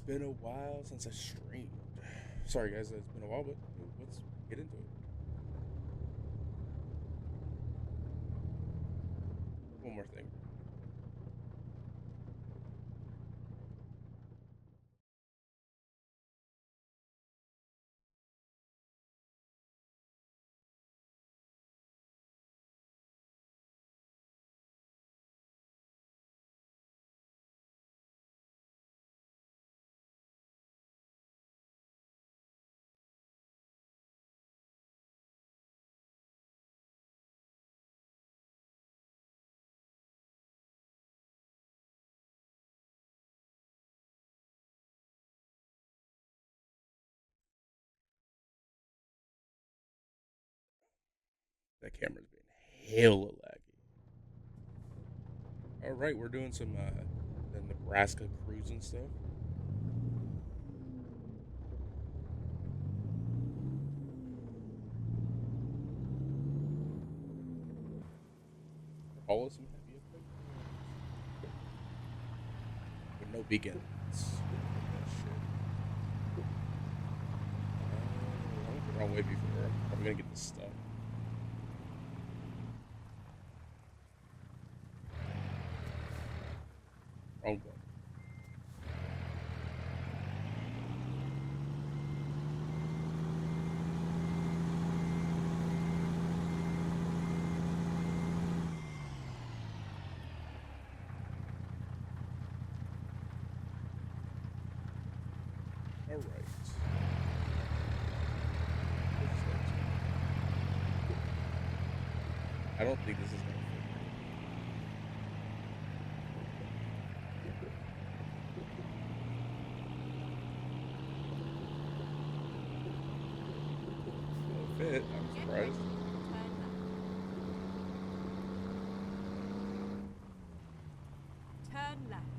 It's been a while since I streamed. Sorry, guys, it's been a while, but let's get into it. One more thing. That camera's been hella laggy. All right, we're doing some the Nebraska cruising stuff. All of some heavy equipment with no beacons. Shit. I went the wrong way before. I'm probably gonna get this stuck. Wrong button. All right. I don't think this is gonna fit. I'm surprised. Turn left.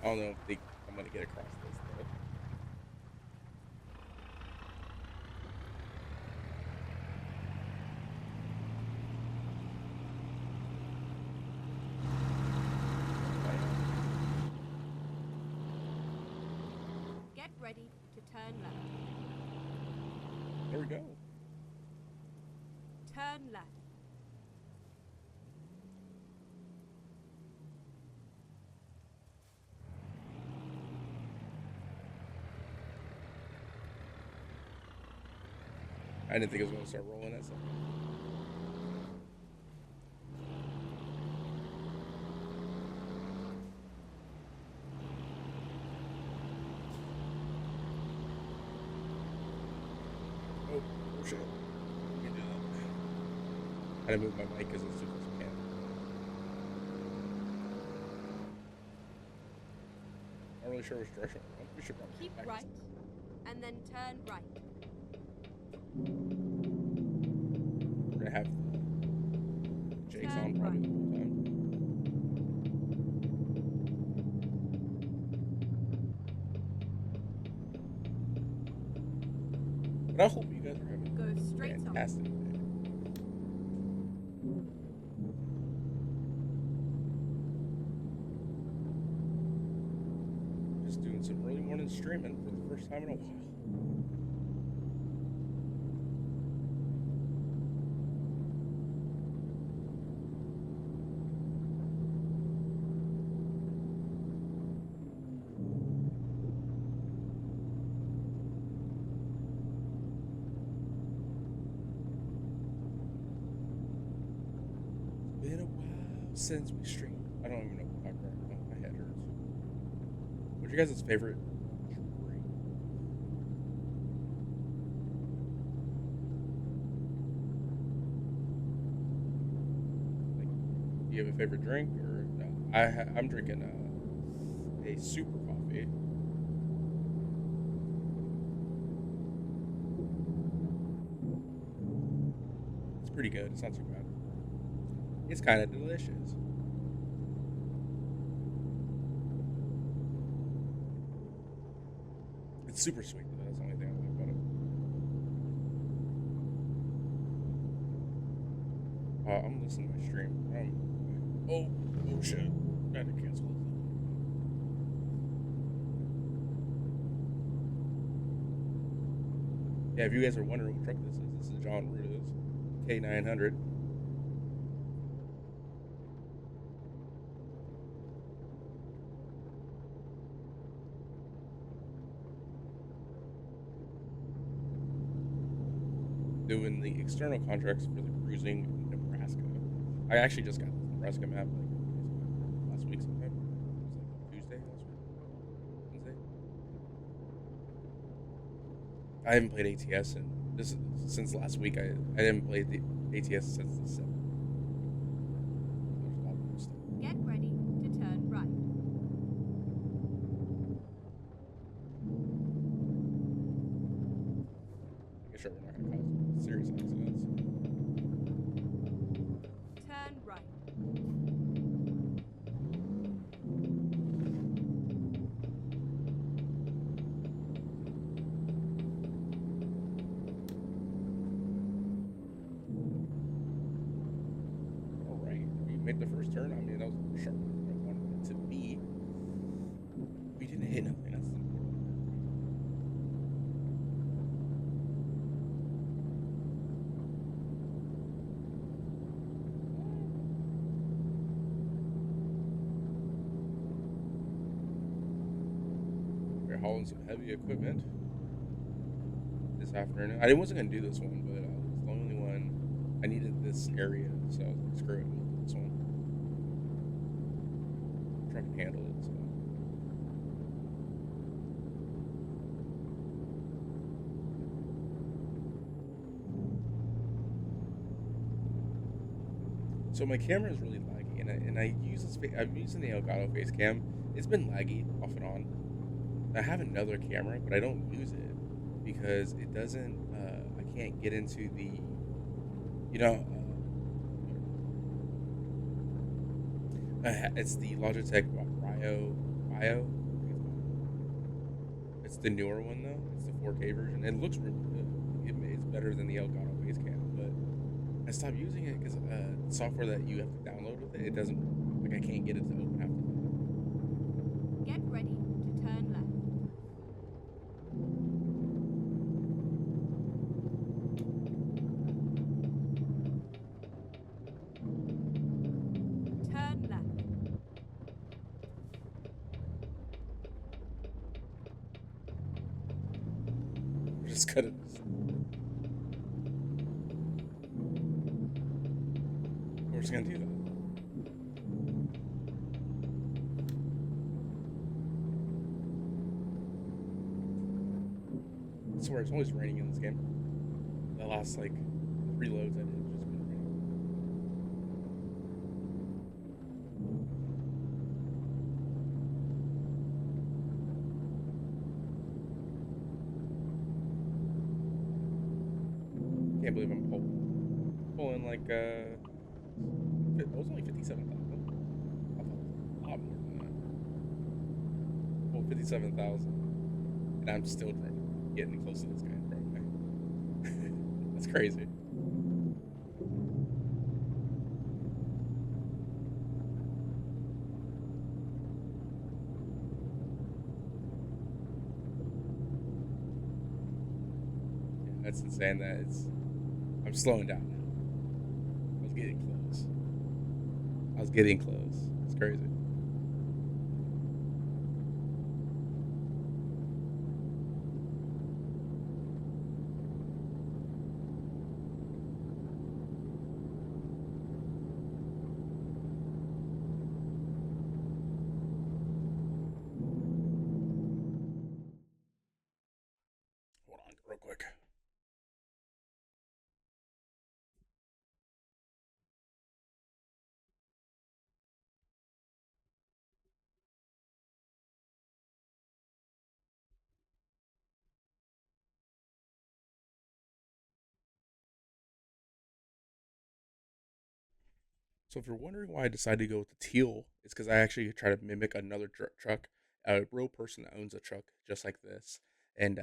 I don't know if I'm gonna get across this though. Get ready to turn left. There we go. Turn left. I didn't think it was gonna start rolling that second. Oh, oh shit. Let me do that. I had to move my mic because it's too close to camera. Not really sure which direction we're going. We should probably Keep get back. right, and then turn right. We're gonna have Jake's on Turn probably right. the whole time. But I hope you guys are having Go a straight on. fantastic day. Just doing some early morning streaming for the first time in a while. Been a while since we streamed. I don't even know what I'm talking about. My head hurts. What's your guys' favorite drink? Like, do you have a favorite drink or no? I'm drinking a super coffee. It's pretty good. It's not too bad. It's kind of delicious. It's super sweet though. That's the only thing I like about it. I'm listening to my stream. Oh shit. I had to cancel this. Yeah, if you guys are wondering what truck this is John Ruta's K900. Doing the external contracts for the cruising Nebraska. I actually just got this Nebraska map like last week sometime. It was like Tuesday last week, Wednesday. I haven't played ATS and this since last week. I didn't play the ATS since the 7th. There's a lot of new stuff. Get ready to turn right. Making sure we're not going to cause serious accidents. Turn right. All right, we made the first turn. I mean, that was sharper than I wanted it to be. We didn't hit nothing. That's the important part. We're hauling some heavy equipment this afternoon. I wasn't gonna do this one, but it's the only one I needed this area, so I was like, screw it, we'll do this one. Truck can handle it. So. So my camera is really laggy, and I use this. I'm using the Elgato face cam. It's been laggy off and on. I have another camera, but I don't use it because it doesn't. I can't get into the, you know, it's the Logitech Bio. It's the newer one though. It's the 4K version. It looks really good. It's better than the Elgato face cam, but I stopped using it because the software that you have to download with it, it doesn't like I can't get it to open after Get ready to turn left. Turn left. that. Just cut it. We're just gonna do that. I swear it's always raining in this game. The last like 3 loads I did it's just been raining. Can't believe I'm pulling like it was only 57,000. I thought it was a lot more than that. Well, 57,000, and I'm still getting close to this guy in front of me. That's crazy. That's insane. That it's. I'm slowing down now. I was getting close. I was getting close. It's crazy. Hold on, real quick. So if you're wondering why I decided to go with the teal, it's because I actually try to mimic another truck, a real person that owns a truck just like this, and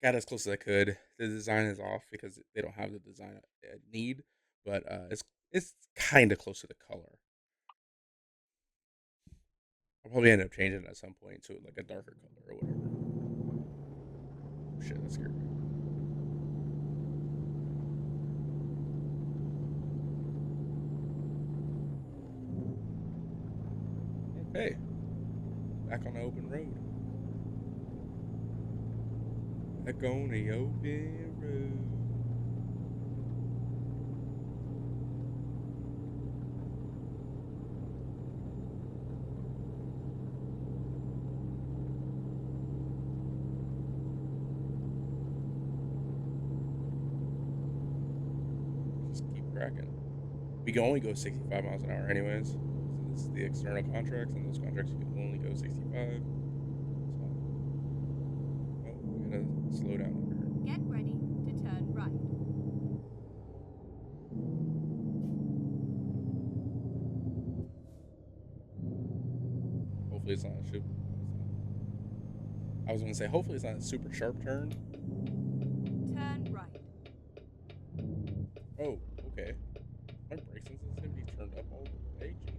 got as close as I could. The design is off because they don't have the design I need, but it's kind of close to the color. I'll probably end up changing it at some point to like a darker color or whatever. Oh, shit, that scared me. Okay, back on the open road. Back on the open road. Just keep cracking. We can only go 65 miles an hour anyways. So this is the external contracts, and those contracts you can only go 65. So, oh, we gotta slow down over here. Get ready to turn right. Hopefully it's not a shoot. I was gonna say hopefully it's not a super sharp turn. Turn right. Oh, okay. My brake sensitivity turned up all the way. Jesus.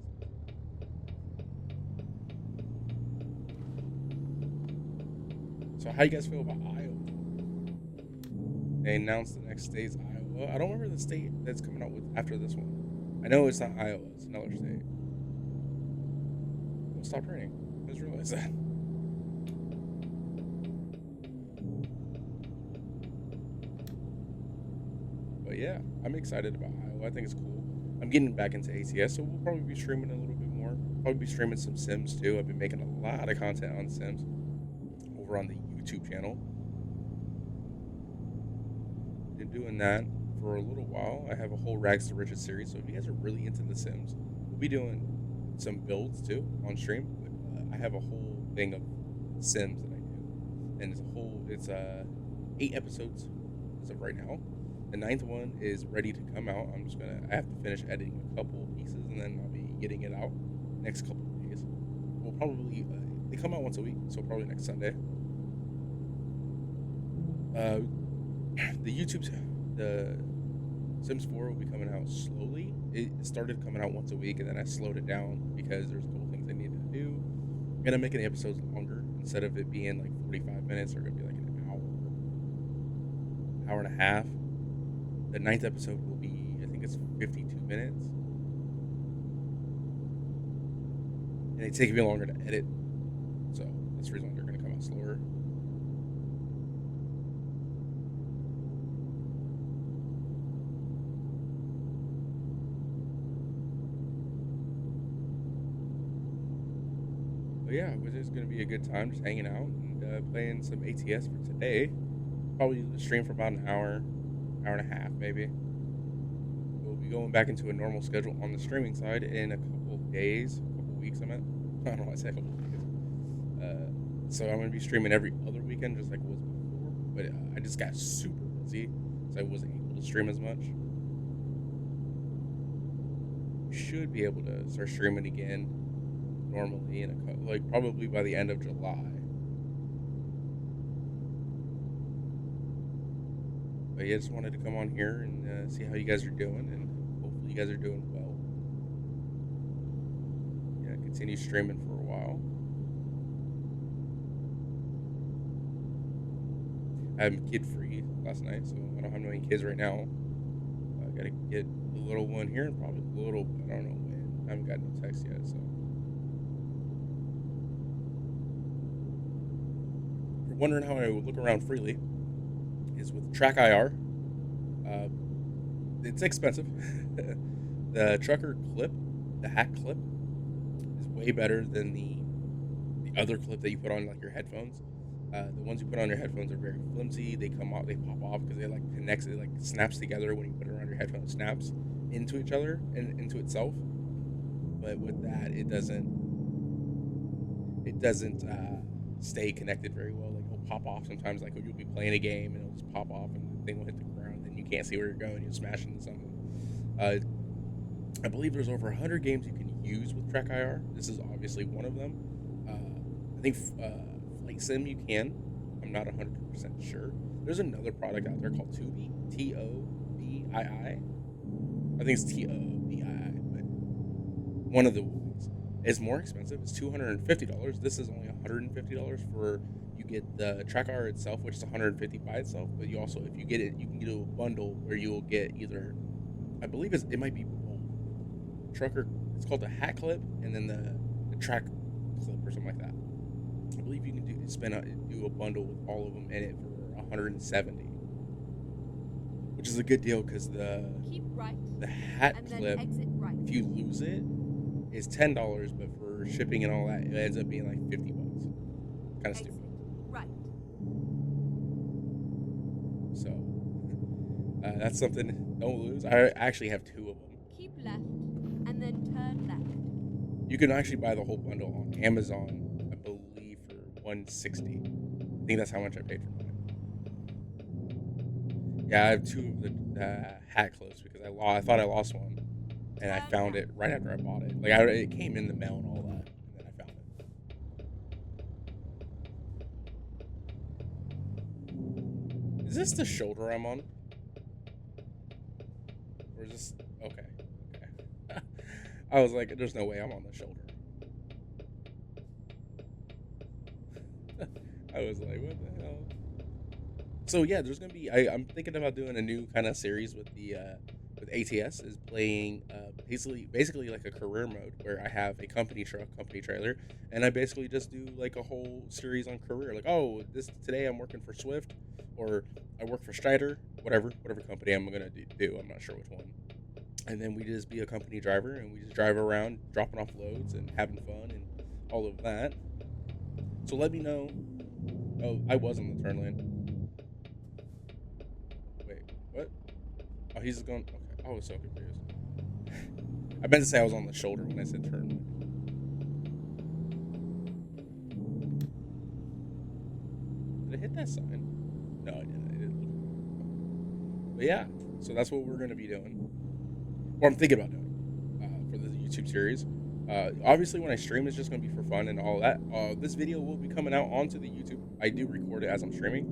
So how you guys feel about Iowa? They announced the next state's Iowa. I don't remember the state that's coming out with after this one. I know it's not Iowa. It's another state. Oh, it stopped raining. I just realized that. But yeah, I'm excited about Iowa. I think it's cool. I'm getting back into ATS, so we'll probably be streaming a little bit more. Probably be streaming some Sims too. I've been making a lot of content on Sims over on the YouTube channel. Been doing that for a little while. I have a whole Rags to Riches series, so if you guys are really into The Sims, we'll be doing some builds too on stream. But, I have a whole thing of Sims that I do, and it's 8 episodes as of right now. The 9th one is ready to come out. I have to finish editing a couple pieces, and then I'll be getting it out next couple of days. We'll probably they come out once a week, so probably next Sunday. The Sims 4 will be coming out slowly. It started coming out once a week, and then I slowed it down because there's a couple things I needed to do. I'm gonna make the episodes longer. Instead of it being like 45 minutes, they're gonna be like an hour and a half. The 9th episode will be, I think it's 52 minutes. And they take me longer to edit. So that's the reason why they're gonna come out slower. But yeah, it was just gonna be a good time just hanging out and playing some ATS for today. Probably stream for about an hour and a half maybe. We'll be going back into a normal schedule on the streaming side in a couple of days, a couple of weeks. I meant. I don't know why I said a couple of days. So I'm gonna be streaming every other weekend, just like it was before. But I just got super busy, so I wasn't able to stream as much. Should be able to start streaming again normally in probably by the end of July. But yeah, just wanted to come on here and see how you guys are doing, and hopefully you guys are doing well. Yeah, continue streaming for a while. I'm kid free last night, so I don't have any kids right now. I gotta get the little one here, and probably I don't know when. I haven't got no text yet, so. If you're wondering how I look around freely, is with Track IR. It's expensive. The trucker clip, the hack clip, is way better than the other clip that you put on like your headphones. The ones you put on your headphones are very flimsy. They come off, they pop off because they like connects, it like snaps together when you put it around your headphones. Snaps into each other and into itself. But with that, it doesn't stay connected very well. Like it'll pop off sometimes. Like you'll be playing a game and it'll just pop off and the thing will hit the ground and you can't see where you're going. You smash into something. I believe there's over 100 games you can use with Track IR. This is obviously one of them. I think Flight Sim you can. I'm not 100% sure. There's another product out there called Tubi. Tobii. I think it's Tobii, but one of the ways. is more expensive. It's $250. This is only $150 for you get the track R itself, which is 150 by itself. But you also, if you get it, you can get a bundle where you will get either, I believe it might be both trucker. It's called the hat clip, and then the track clip or something like that. I believe you can do a bundle with all of them in it for 170, which is a good deal because Keep right the hat and then clip, exit right. if you lose it, is $10, but for shipping and all that, it ends up being like $50. Kind of Exit stupid. right. So that's something. Don't lose. I actually have two of them. Keep left and then turn left. You can actually buy the whole bundle on Amazon, I believe, for $160. I think that's how much I paid for mine. Yeah, I have two of the hat clips because I thought I lost one, and I found it right after I bought it. Like it came in the mail and all that, and then I found it. Is this the shoulder I'm on? Or is this okay? Okay. I was like, there's no way I'm on the shoulder. I was like, what the hell? So yeah, there's gonna be. I'm thinking about doing a new kind of series with with ATS is playing basically like a career mode where I have a company truck, company trailer, and I basically just do like a whole series on career. Like, oh, this today I'm working for Swift, or I work for Strider, whatever company I'm gonna do. I'm not sure which one. And then we just be a company driver and we just drive around dropping off loads and having fun and all of that. So let me know. Oh, I was on the turn lane. Wait, what? Oh, he's going. Okay, I was so confused. I meant to say I was on the shoulder when I said turn lane. Did I hit that sign? No, I didn't. I didn't. But yeah, so that's what we're gonna be doing, or I'm thinking about doing for the YouTube series. Obviously, when I stream, it's just gonna be for fun and all that. This video will be coming out onto the YouTube. I do record it as I'm streaming,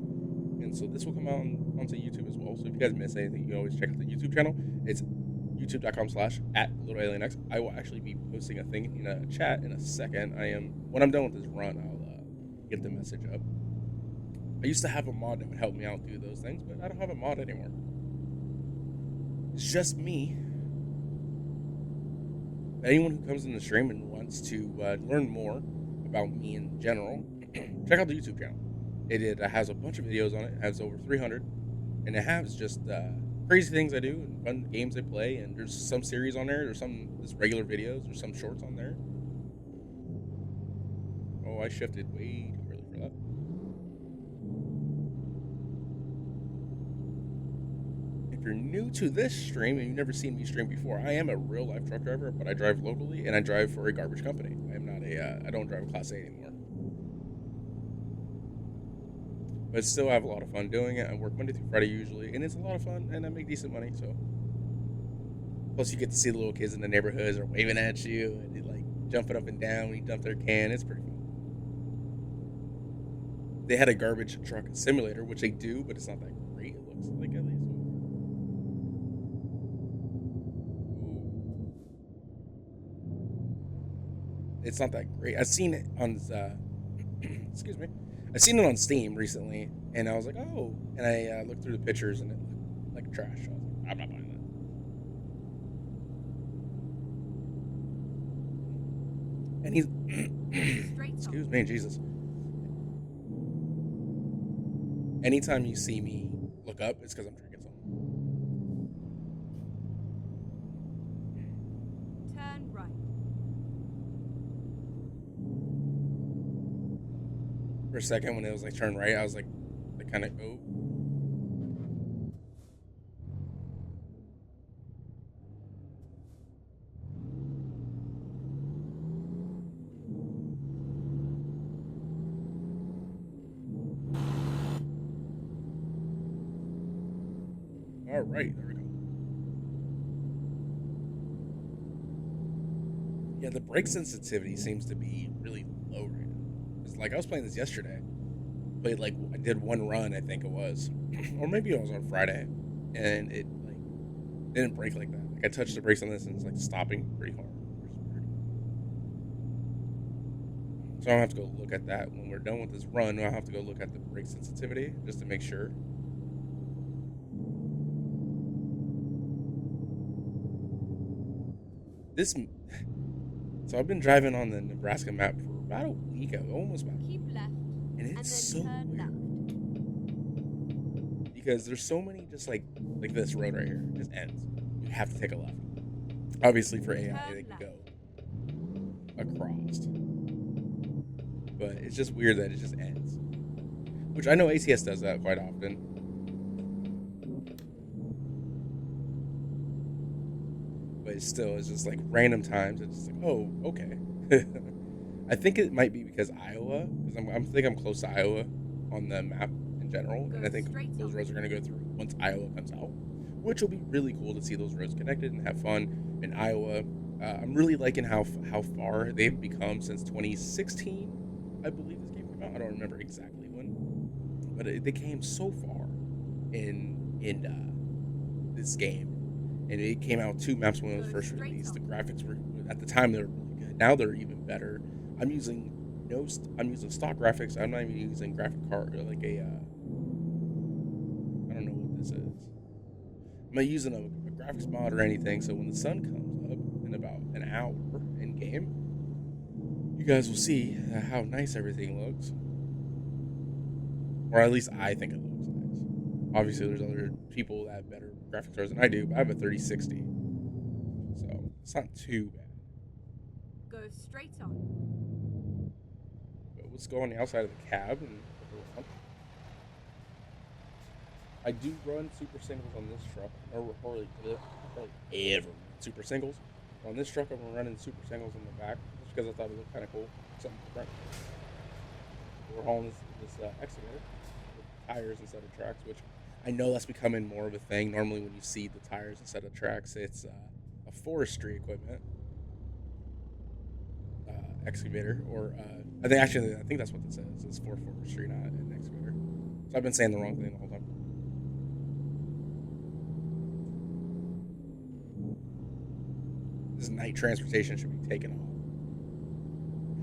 and so this will come out onto YouTube as well. So if you guys miss anything, you can always check out the YouTube channel. It's youtube.com/@littlealienx. I will actually be posting a thing in a chat in a second. When I'm done with this run, I'll get the message up. I used to have a mod that would help me out do those things, but I don't have a mod anymore. It's just me. Anyone who comes in the stream and wants to learn more about me in general, check out the YouTube channel. It has a bunch of videos on it. It has over 300, and it has just crazy things I do and fun games I play. And there's some series on there. There's some just regular videos. There's some shorts on there. Oh, I shifted way too early for that. If you're new to this stream and you've never seen me stream before, I am a real life truck driver, but I drive locally and I drive for a garbage company. I am not I don't drive a Class A anymore. But still have a lot of fun doing it. I work Monday through Friday usually, and it's a lot of fun, and I make decent money, so. Plus, you get to see the little kids in the neighborhoods are waving at you, and they like jumping up and down when you dump their can. It's pretty fun. They had a garbage truck simulator, which they do, but it's not that great, it looks like, at least. It's not that great. I've seen it on excuse me. I've seen it on Steam recently, and I was like, oh. And I looked through the pictures, and it looked like trash. I was like, I'm not buying that. And he's excuse me, Jesus. Anytime you see me look up, it's because I'm drinking something. Turn right. For a second, when it was like turn right, I was like kind of oh. All right, there we go. Yeah, the brake sensitivity seems to be really low right now. It's like I was playing this yesterday. I did one run, I think it was, or maybe it was on Friday, and it like didn't brake like that. Like I touched the brakes on this, and it's like stopping pretty hard. So I'll have to go look at that when we're done with this run. I'll have to go look at the brake sensitivity just to make sure. This, so I've been driving on the Nebraska map for about a week, almost about, Keep left, and and it's then so turn weird left. because there's so many just like this road right here just ends. You have to take a left. Obviously for AI they can go across, but it's just weird that it just ends. Which I know ACS does that quite often. But it's just like random times. It's just like, oh, okay. I think it might be because Iowa, because I think I'm close to Iowa on the map in general, and I think those roads are going to go through once Iowa comes out, which will be really cool to see those roads connected and have fun in Iowa. I'm really liking how far they've become since 2016, I believe this game came out. I don't remember exactly when, but they came so far in this game. And it came out 2 maps when it was first released. The graphics were, at the time, they were really good. Now they're even better. I'm using stock graphics. I'm not even using graphic card like a I don't know what this is. I'm not using a graphics mod or anything. So when the sun comes up in about an hour in game, you guys will see how nice everything looks, or at least I think it looks nice. Obviously, there's other people that have better graphics cards than I do, but I have a 3060. So it's not too bad. Go straight on. But let's go on the outside of the cab and I do run super singles on this truck. Or hardly ever super singles. On this truck, I'm running super singles in the back just because I thought it looked kind of cool, something different. We're hauling this excavator with tires instead of tracks, which I know that's becoming more of a thing. Normally, when you see the tires instead of tracks, it's a forestry equipment excavator, or I think that's what this is. It's for forestry, not an excavator. So I've been saying the wrong thing the whole time. This night transportation should be taken off.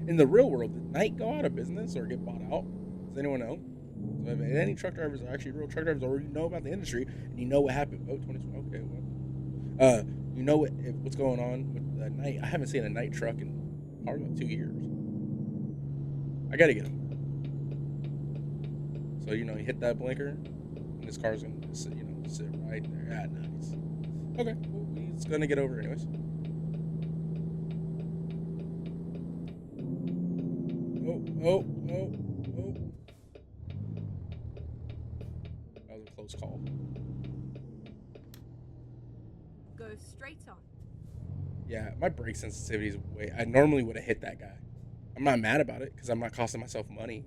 In the real world, did Night go out of business or get bought out? Does anyone know? So if any truck drivers are actually real truck drivers, or you know about the industry and you know what happened. Oh, 2020. Okay, well, you know what's going on with the Night. I haven't seen a Night truck in probably about 2 years. I gotta get them. So you hit that blinker, and this car's gonna sit right there. Ah, nice. Okay, well, he's gonna get over anyways. Oh. That was a close call. Go straight on. Yeah, my brake sensitivity is way. I normally would have hit that guy. I'm not mad about it because I'm not costing myself money,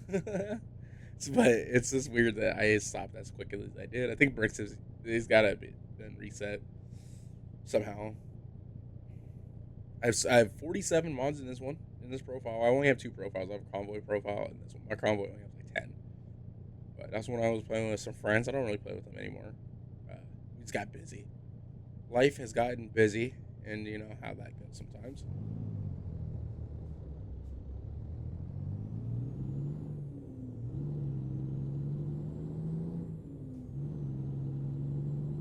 But it's just weird that I stopped as quickly as I did. I think brake sensitivity got to be been reset somehow. I have 47 mods in this profile. I only have 2 profiles. I have a convoy profile and this one. My convoy only has like 10. But that's when I was playing with some friends. I don't really play with them anymore. We just got busy. Life has gotten busy, and you know how that goes sometimes.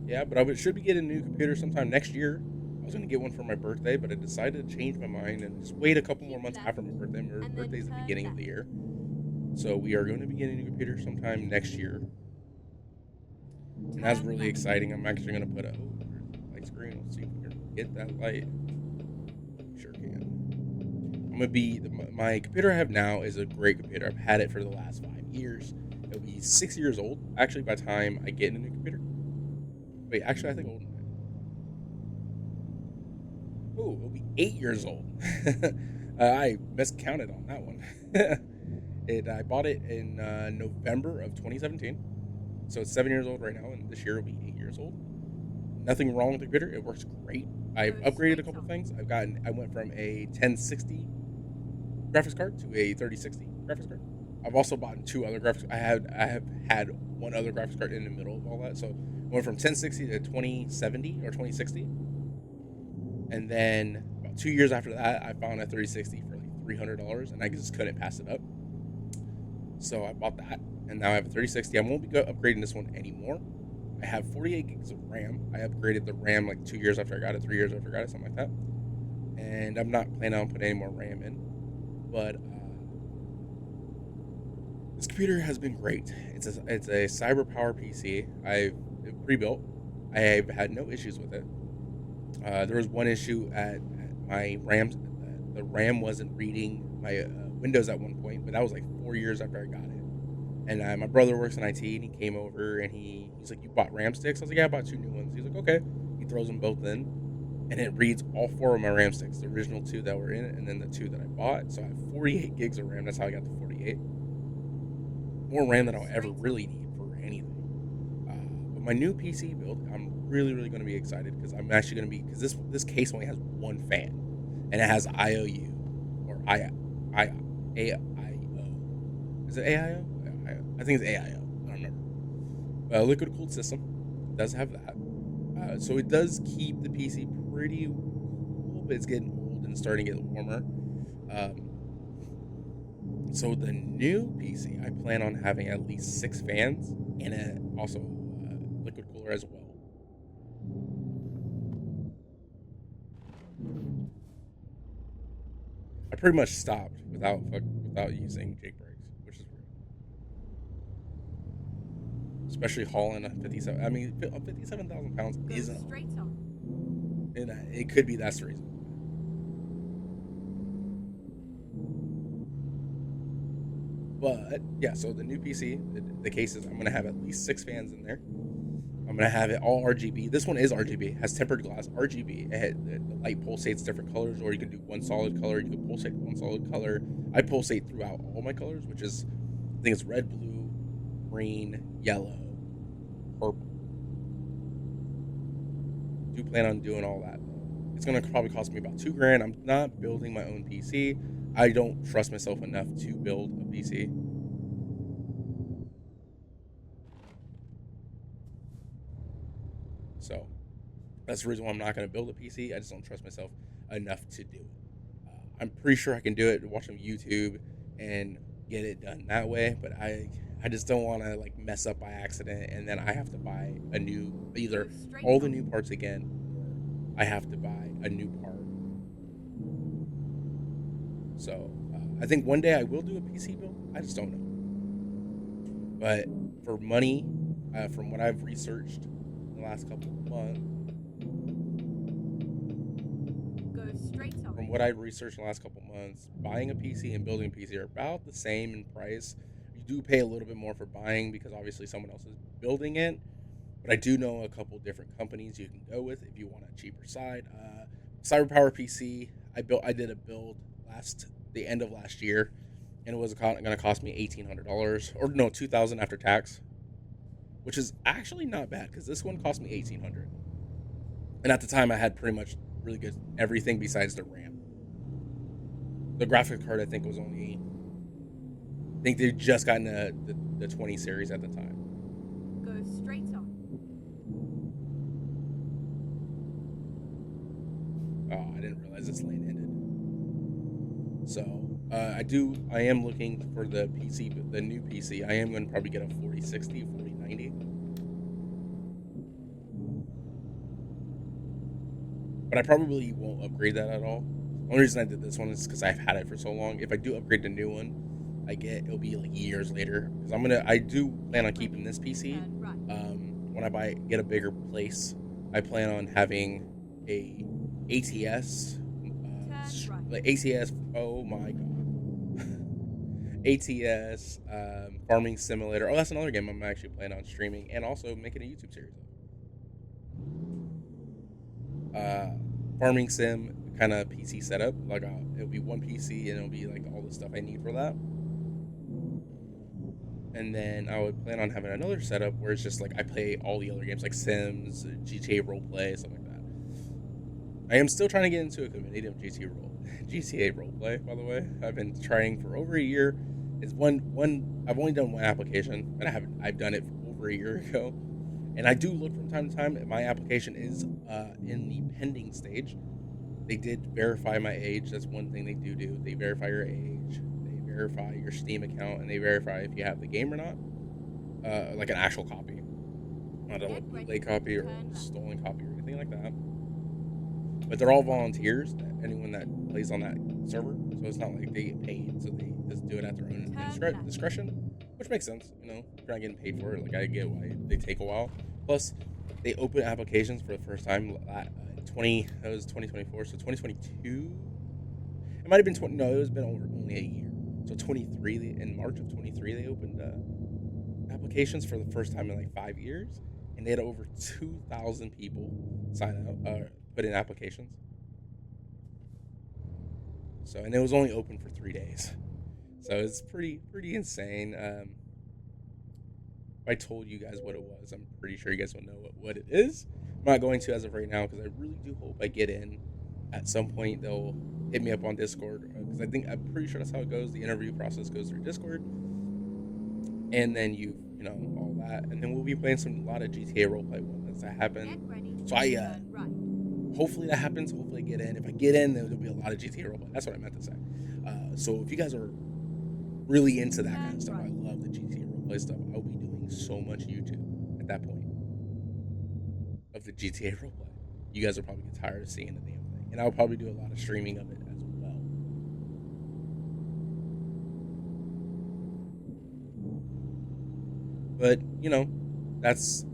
Yeah, but I should be getting a new computer sometime next year. I was going to get one for my birthday, but I decided to change my mind and just wait a couple more months after my birthday. My birthday's the beginning of the year. So we are going to be getting a new computer sometime next year. And that's really exciting. I'm actually going to put there's a light screen. Let's see if we can get that light. Sure can. I'm going to be, my computer I have now is a great computer. I've had it for the last 5 years. It'll be 6 years old, actually, by the time I get a new computer. Wait, actually, I think older than that. Oh, it'll be 8 years old. I miscounted on that one. I bought it in November of 2017. So it's 7 years old right now, and this year it'll be 8 years old. Nothing wrong with the computer. It works great. I've upgraded a couple things. I went from a 1060 graphics card to a 3060 graphics card. I've also bought 2 other graphics. I have had one other graphics card in the middle of all that. So I went from 1060 to 2070 or 2060. And then about 2 years after that, I found a 3060 for like $300, and I just couldn't pass it up. So I bought that, and now I have a 3060. I won't be upgrading this one anymore. I have 48 gigs of RAM. I upgraded the RAM like 2 years after I got it, 3 years after I got it, something like that. And I'm not planning on putting any more RAM in. But this computer has been great. It's a cyber power PC. I've pre-built. I have had no issues with it. There was one issue at my RAM. The RAM wasn't reading my Windows at one point, but that was like 4 years after I got it. And my brother works in IT, and he came over, and he's like, "You bought RAM sticks?" I was like, "Yeah, I bought 2 new ones." He's like, "Okay." He throws them both in, and it reads all 4 of my RAM sticks, the original 2 that were in it, and then the 2 that I bought. So I have 48 gigs of RAM. That's how I got the 48. More RAM than I'll ever really need for anything. But my new PC build, I'm really going to be excited, because I'm actually going to be, because this case only has one fan, and it has IOU, or AIO. Is it AIO? I think it's AIO. I don't remember. Liquid cooled system. It does have that. So it does keep the PC pretty cool, but it's getting old and starting to get warmer. So the new PC, I plan on having at least 6 fans, and also liquid cooler as well. I pretty much stopped without using jake brakes, which is weird. Especially hauling a 57. I mean, 57,000 pounds Go isn't, straight on. and it could be that's the reason. But yeah, so the new PC, the cases, I'm gonna have at least 6 fans in there. I'm gonna have it all RGB. This one is RGB. It has tempered glass, RGB. The light pulsates different colors, or you can do one solid color. You can pulsate one solid color. I pulsate throughout all my colors, which is, I think it's red, blue, green, yellow, purple. Do plan on doing all that. It's gonna probably cost me about $2,000. I'm not building my own PC. I don't trust myself enough to build a PC. So that's the reason why I'm not going to build a PC. I just don't trust myself enough to do it. I'm pretty sure I can do it, watch on YouTube and get it done that way, but I just don't want to like mess up by accident, and then I have to buy a new, either all the new parts again, or I have to buy a new part. So I think one day I will do a PC build. I just don't know. But for money, from what I've researched in the last couple of months, from what I've researched in the last couple of months, buying a PC and building a PC are about the same in price. You do pay a little bit more for buying because obviously someone else is building it. But I do know a couple different companies you can go with if you want a cheaper side. CyberPower PC, I did a build the end of last year, and it was going to cost me $1,800, or no, $2,000 after tax, which is actually not bad because this one cost me $1,800, and at the time I had pretty much really good everything besides the RAM. The graphics card I think they just gotten the 20 series at the time. Go straight on. Oh, I didn't realize this lane ended. So I am looking for the PC, the new PC. I am going to probably get a 4060, 4090. But I probably won't upgrade that at all. The only reason I did this one is because I've had it for so long. If I do upgrade the new one, it'll be like years later. Because I do plan on keeping this PC. When I get a bigger place, I plan on having a ATS. Like ATS, oh my god. ATS, Farming Simulator. Oh, that's another game I'm actually planning on streaming and also making a YouTube series of. Farming Sim kind of PC setup. Like it'll be one PC and it'll be like all the stuff I need for that. And then I would plan on having another setup where it's just like I play all the other games like Sims, GTA roleplay, stuff like that. I am still trying to get into a community of GTA roleplay, by the way. I've been trying for over a year. It's I've only done one application, and I've done it over a year ago. And I do look from time to time. My application is in the pending stage. They did verify my age. That's one thing they do. They verify your age. They verify your Steam account, and they verify if you have the game or not. Like an actual copy, not a Get bootleg ready copy to or turn a left. stolen copy or anything like that. But they're all volunteers. Anyone that plays on that server, so it's not like they get paid. So they just do it at their own Turn left. discretion, which makes sense. You know, if you're not getting paid for it, like I get why they take a while. Plus, they open applications for the first time in 20. That was 2024. So 2022. It might have been 20. No, it was been over only a year. So 23 in March of 23 they opened applications for the first time in like 5 years, and they had over 2,000 people sign up, put in applications. So, and it was only open for 3 days. So it's pretty insane. If I told you guys what it was, I'm pretty sure you guys will know what it is. I'm not going to as of right now because I really do hope I get in. At some point, they'll hit me up on Discord because I'm pretty sure that's how it goes. The interview process goes through Discord, and then you know all that, and then we'll be playing a lot of GTA roleplay when that happen. Get ready So to turn right. hopefully that happens. Hopefully I get in. If I get in, then there'll be a lot of GTA roleplay. That's what I meant to say. So if you guys are really into that kind of stuff, I love the GTA roleplay stuff. I'll be doing so much YouTube at that point of the GTA roleplay. You guys will probably get tired of seeing the damn thing, and I'll probably do a lot of streaming of it as well. But you know, that's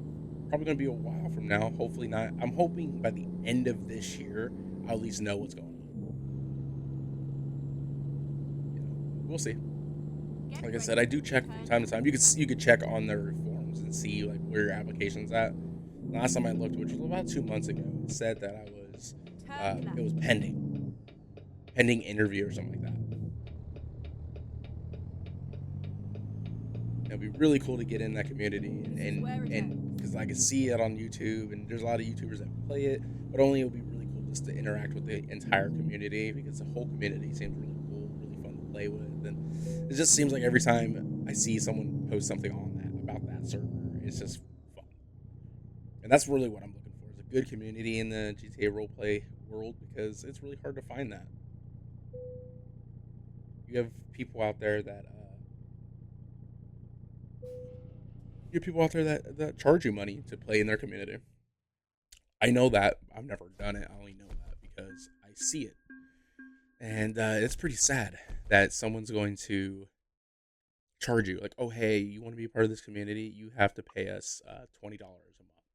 probably going to be a while from now. Hopefully not. I'm hoping by the end of this year, I'll at least know what's going on. You know, we'll see. Get Like I ready said, I do check to from turn time to left. time. You could check on their forums and see like where your application's at. Last time I looked, which was about 2 months ago, it said that Turn it was left. pending interview or something like that. It'd be really cool to get in that community This is where it and ends. because I can see it on YouTube and there's a lot of YouTubers that play it, but only it'll be really cool just to interact with the entire community because the whole community seems really cool, really fun to play with, and it just seems like every time I see someone post something on that about that server, it's just fun, and that's really what I'm looking for is a good community in the GTA roleplay world because it's really hard to find that. You have people out there that charge you money to play in their community. I know that. I've never done it. I only know that because I see it. And it's pretty sad that someone's going to charge you. Like, oh, hey, you want to be a part of this community? You have to pay us $20 a month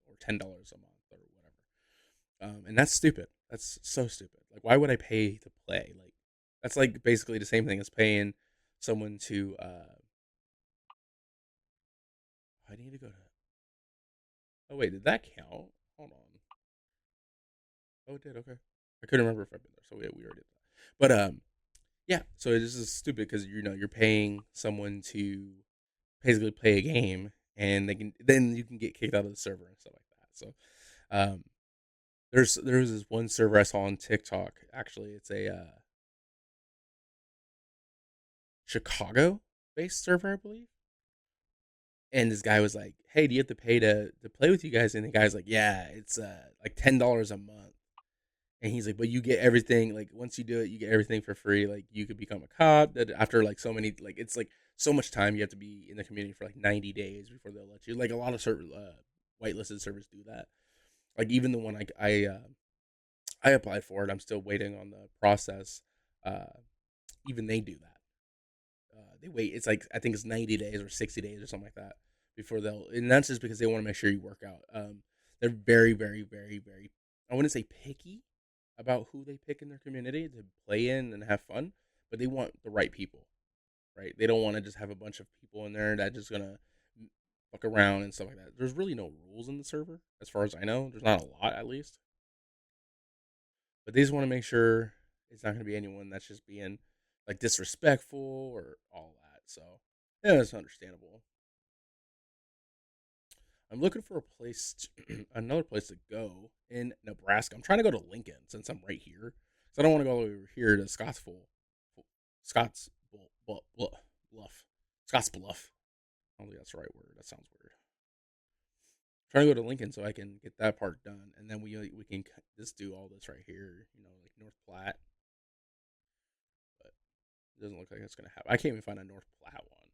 or $10 a month or whatever. And that's stupid. That's so stupid. Like, why would I pay to play? Like, that's like basically the same thing as paying someone to. I need to go to. Oh, wait, did that count? Hold on. Oh, it did. Okay. I couldn't remember if I've been there. So we already did that. But yeah, so this is stupid because you know you're paying someone to basically play a game, and then you can get kicked out of the server and stuff like that. So um, there was this one server I saw on TikTok. Actually, it's a Chicago based server, I believe. And this guy was like, "Hey, do you have to pay to play with you guys?" And the guy's like, "Yeah, it's like $10 a month." And he's like, but you get everything. Like once you do it, you get everything for free. Like you could become a cop. That after like so many, like it's like so much time you have to be in the community for like 90 days before they'll let you. Like a lot of whitelisted servers do that. Like even the one I applied for it, I'm still waiting on the process. Uh, Even they do that. They wait. It's like I think it's 90 days or 60 days or something like that before they'll. And that's just because they want to make sure you work out. They're very, very, very, very. I wouldn't say picky about who they pick in their community to play in and have fun, but they want the right people, right? They don't want to just have a bunch of people in there that just gonna fuck around and stuff like that. There's really no rules in the server, as far as I know. There's not a lot, at least, but they just want to make sure it's not gonna be anyone that's just being like disrespectful or all that. So yeah, it's understandable. I'm looking for a another place to go in Nebraska. I'm trying to go to Lincoln since I'm right here. So I don't want to go over here to Scotts Bluff. Scotts Bluff. I don't think that's the right word. That sounds weird. trying to go to Lincoln so I can get that part done, and then we can just do all this right here, like North Platte. But it doesn't look like it's gonna happen. I can't even find a North Platte one.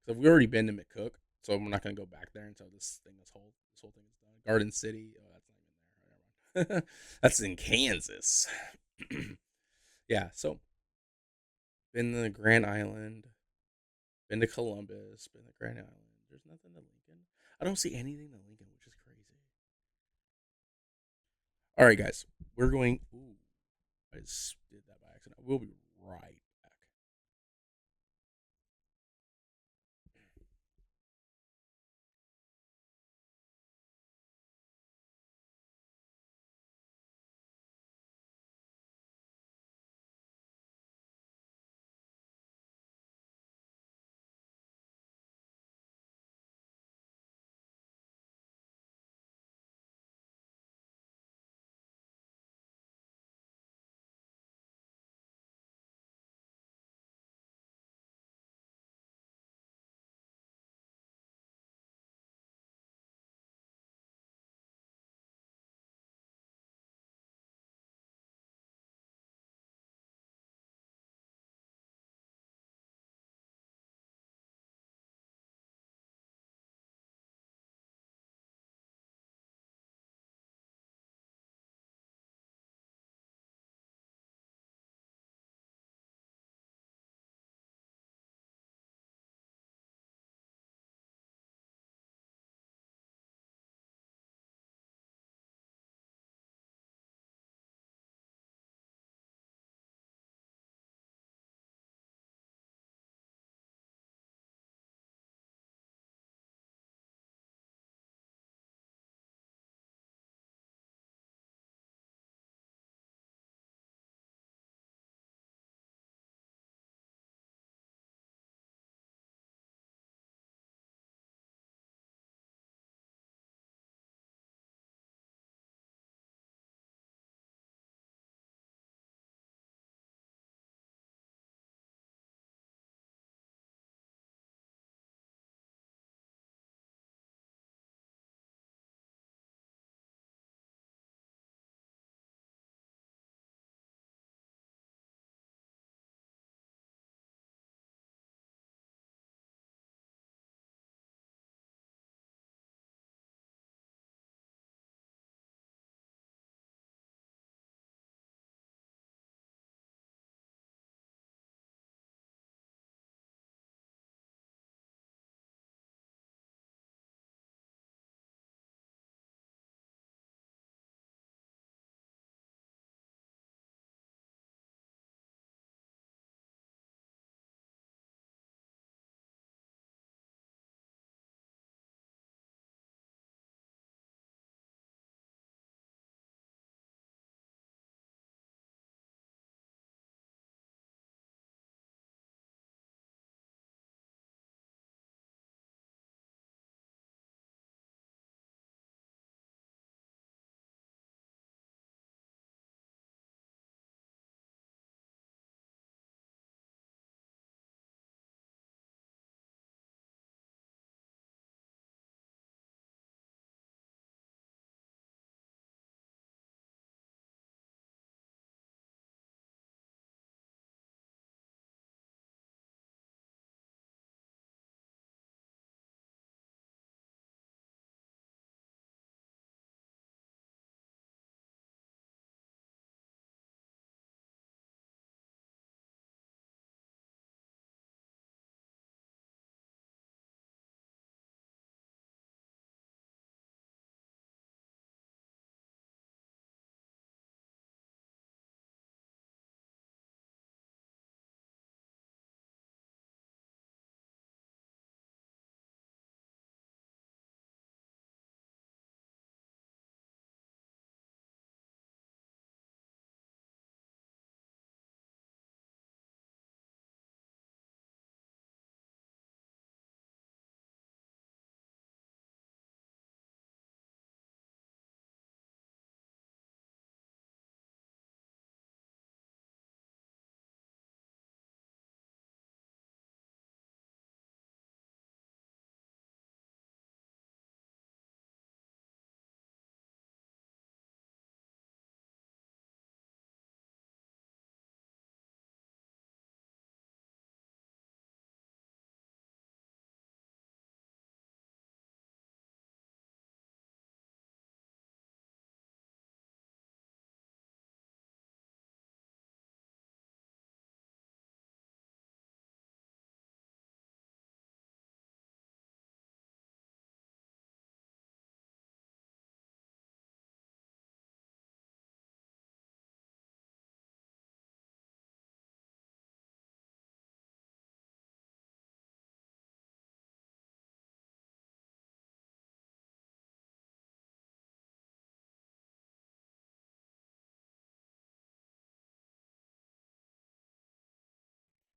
So we already been to McCook, so I'm not gonna go back there until this whole thing is done. Garden City, oh that's not even there. That's in Kansas. Yeah, so been to Grand Island, been to Columbus, been to Grand Island. There's nothing to Lincoln. I don't see anything to Lincoln, which is crazy. All right, guys, we're going. Ooh, I just did that by accident. We'll be right back.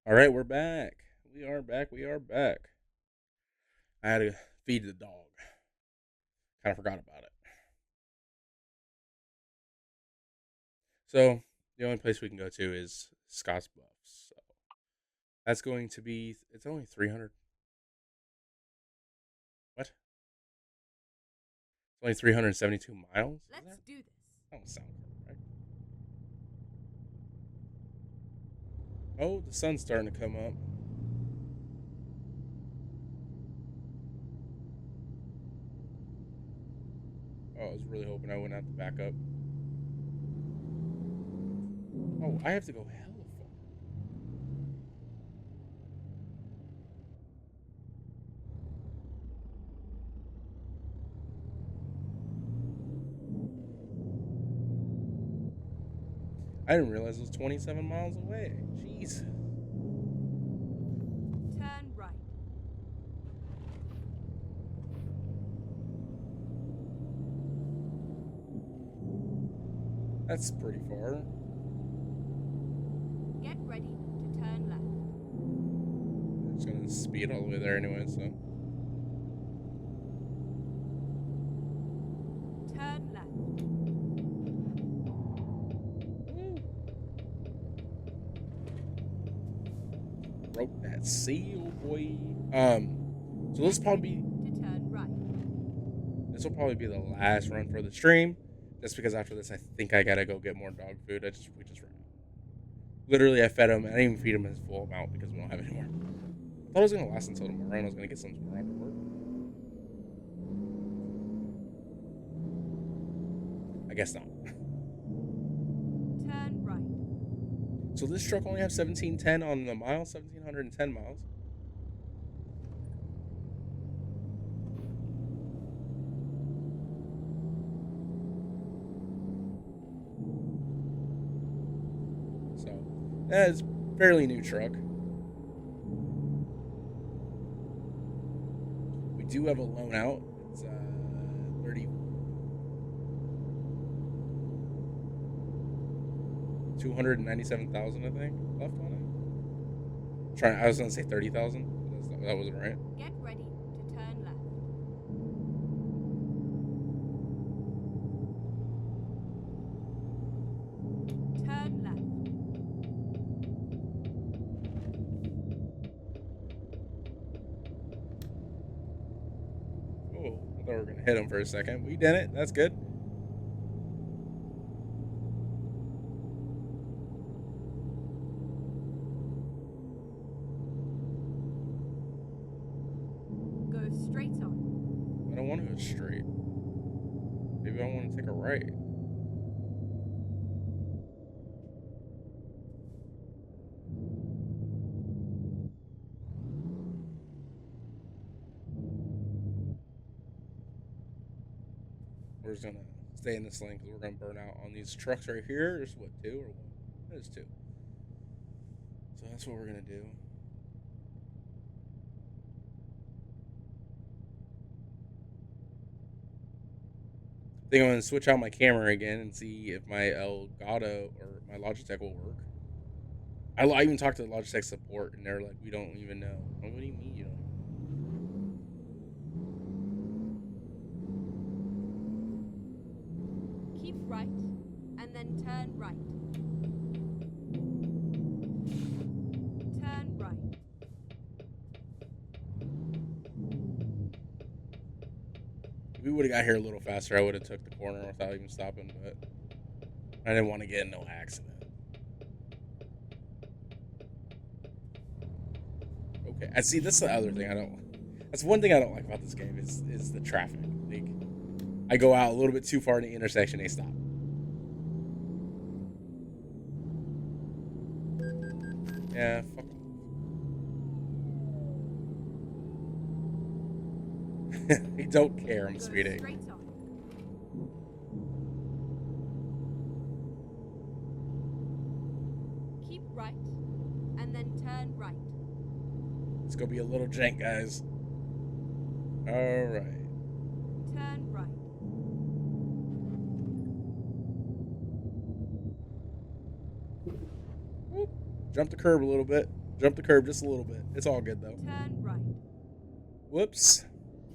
All right, we're back. We are back. We are back. I had to feed the dog. Kind of forgot about it. So the only place we can go to is Scott's Bluffs. So that's going to be. It's only 300. What? It's only 372 miles. Let's do this. That don't sound correct. Oh, the sun's starting to come up. Oh, I was really hoping I wouldn't have to back up. Oh, I have to go hella far. I didn't realize it was 27 miles away. Jeez. Turn right. That's pretty far. Get ready to turn left. I'm just gonna speed all the way there anyway, so. Turn left. Broke that seal, boy. So this probably To turn right. this will probably be the last run for the stream. Just because after this, I think I gotta go get more dog food. We just ran out. Literally, I fed him. I didn't even feed him his full amount because we don't have any more. I thought it was gonna last until tomorrow, and I was gonna get some tomorrow after work. I guess not. Turn right. So this truck only has 1710 on the mile, 1710 miles. So that is fairly new truck. We do have a loan out. It's 30. 297,000, I think, left on it. I was gonna say 30,000, but that wasn't right. Get ready to turn left. Turn left. Oh, I thought we were gonna hit him for a second. We did it. That's good. Go straight on. I don't want to go straight. Maybe I want to take a right. We're just gonna stay in this lane because we're gonna burn out on these trucks right here. There's what, two or one? There's two. So that's what we're gonna do. I think I'm gonna switch out my camera again and see if my Elgato or my Logitech will work. I even talked to the Logitech support and they're like, we don't even know. What do you mean you don't? Keep right and then turn right. Turn right. If we would have got here a little faster, I would have took the corner without even stopping, but I didn't want to get in no accident. Okay, I see. That's the other thing I don't. That's one thing I don't like about this game is the traffic. Like, I go out a little bit too far in the intersection, they stop. Yeah, fuck 'em. I don't care. I'm Go speeding. straight on. Keep right and then turn right. It's gonna be a little jank, guys. All right. Turn right. Whoop. Jump the curb a little bit. Jump the curb just a little bit. It's all good though. Turn right. Whoops.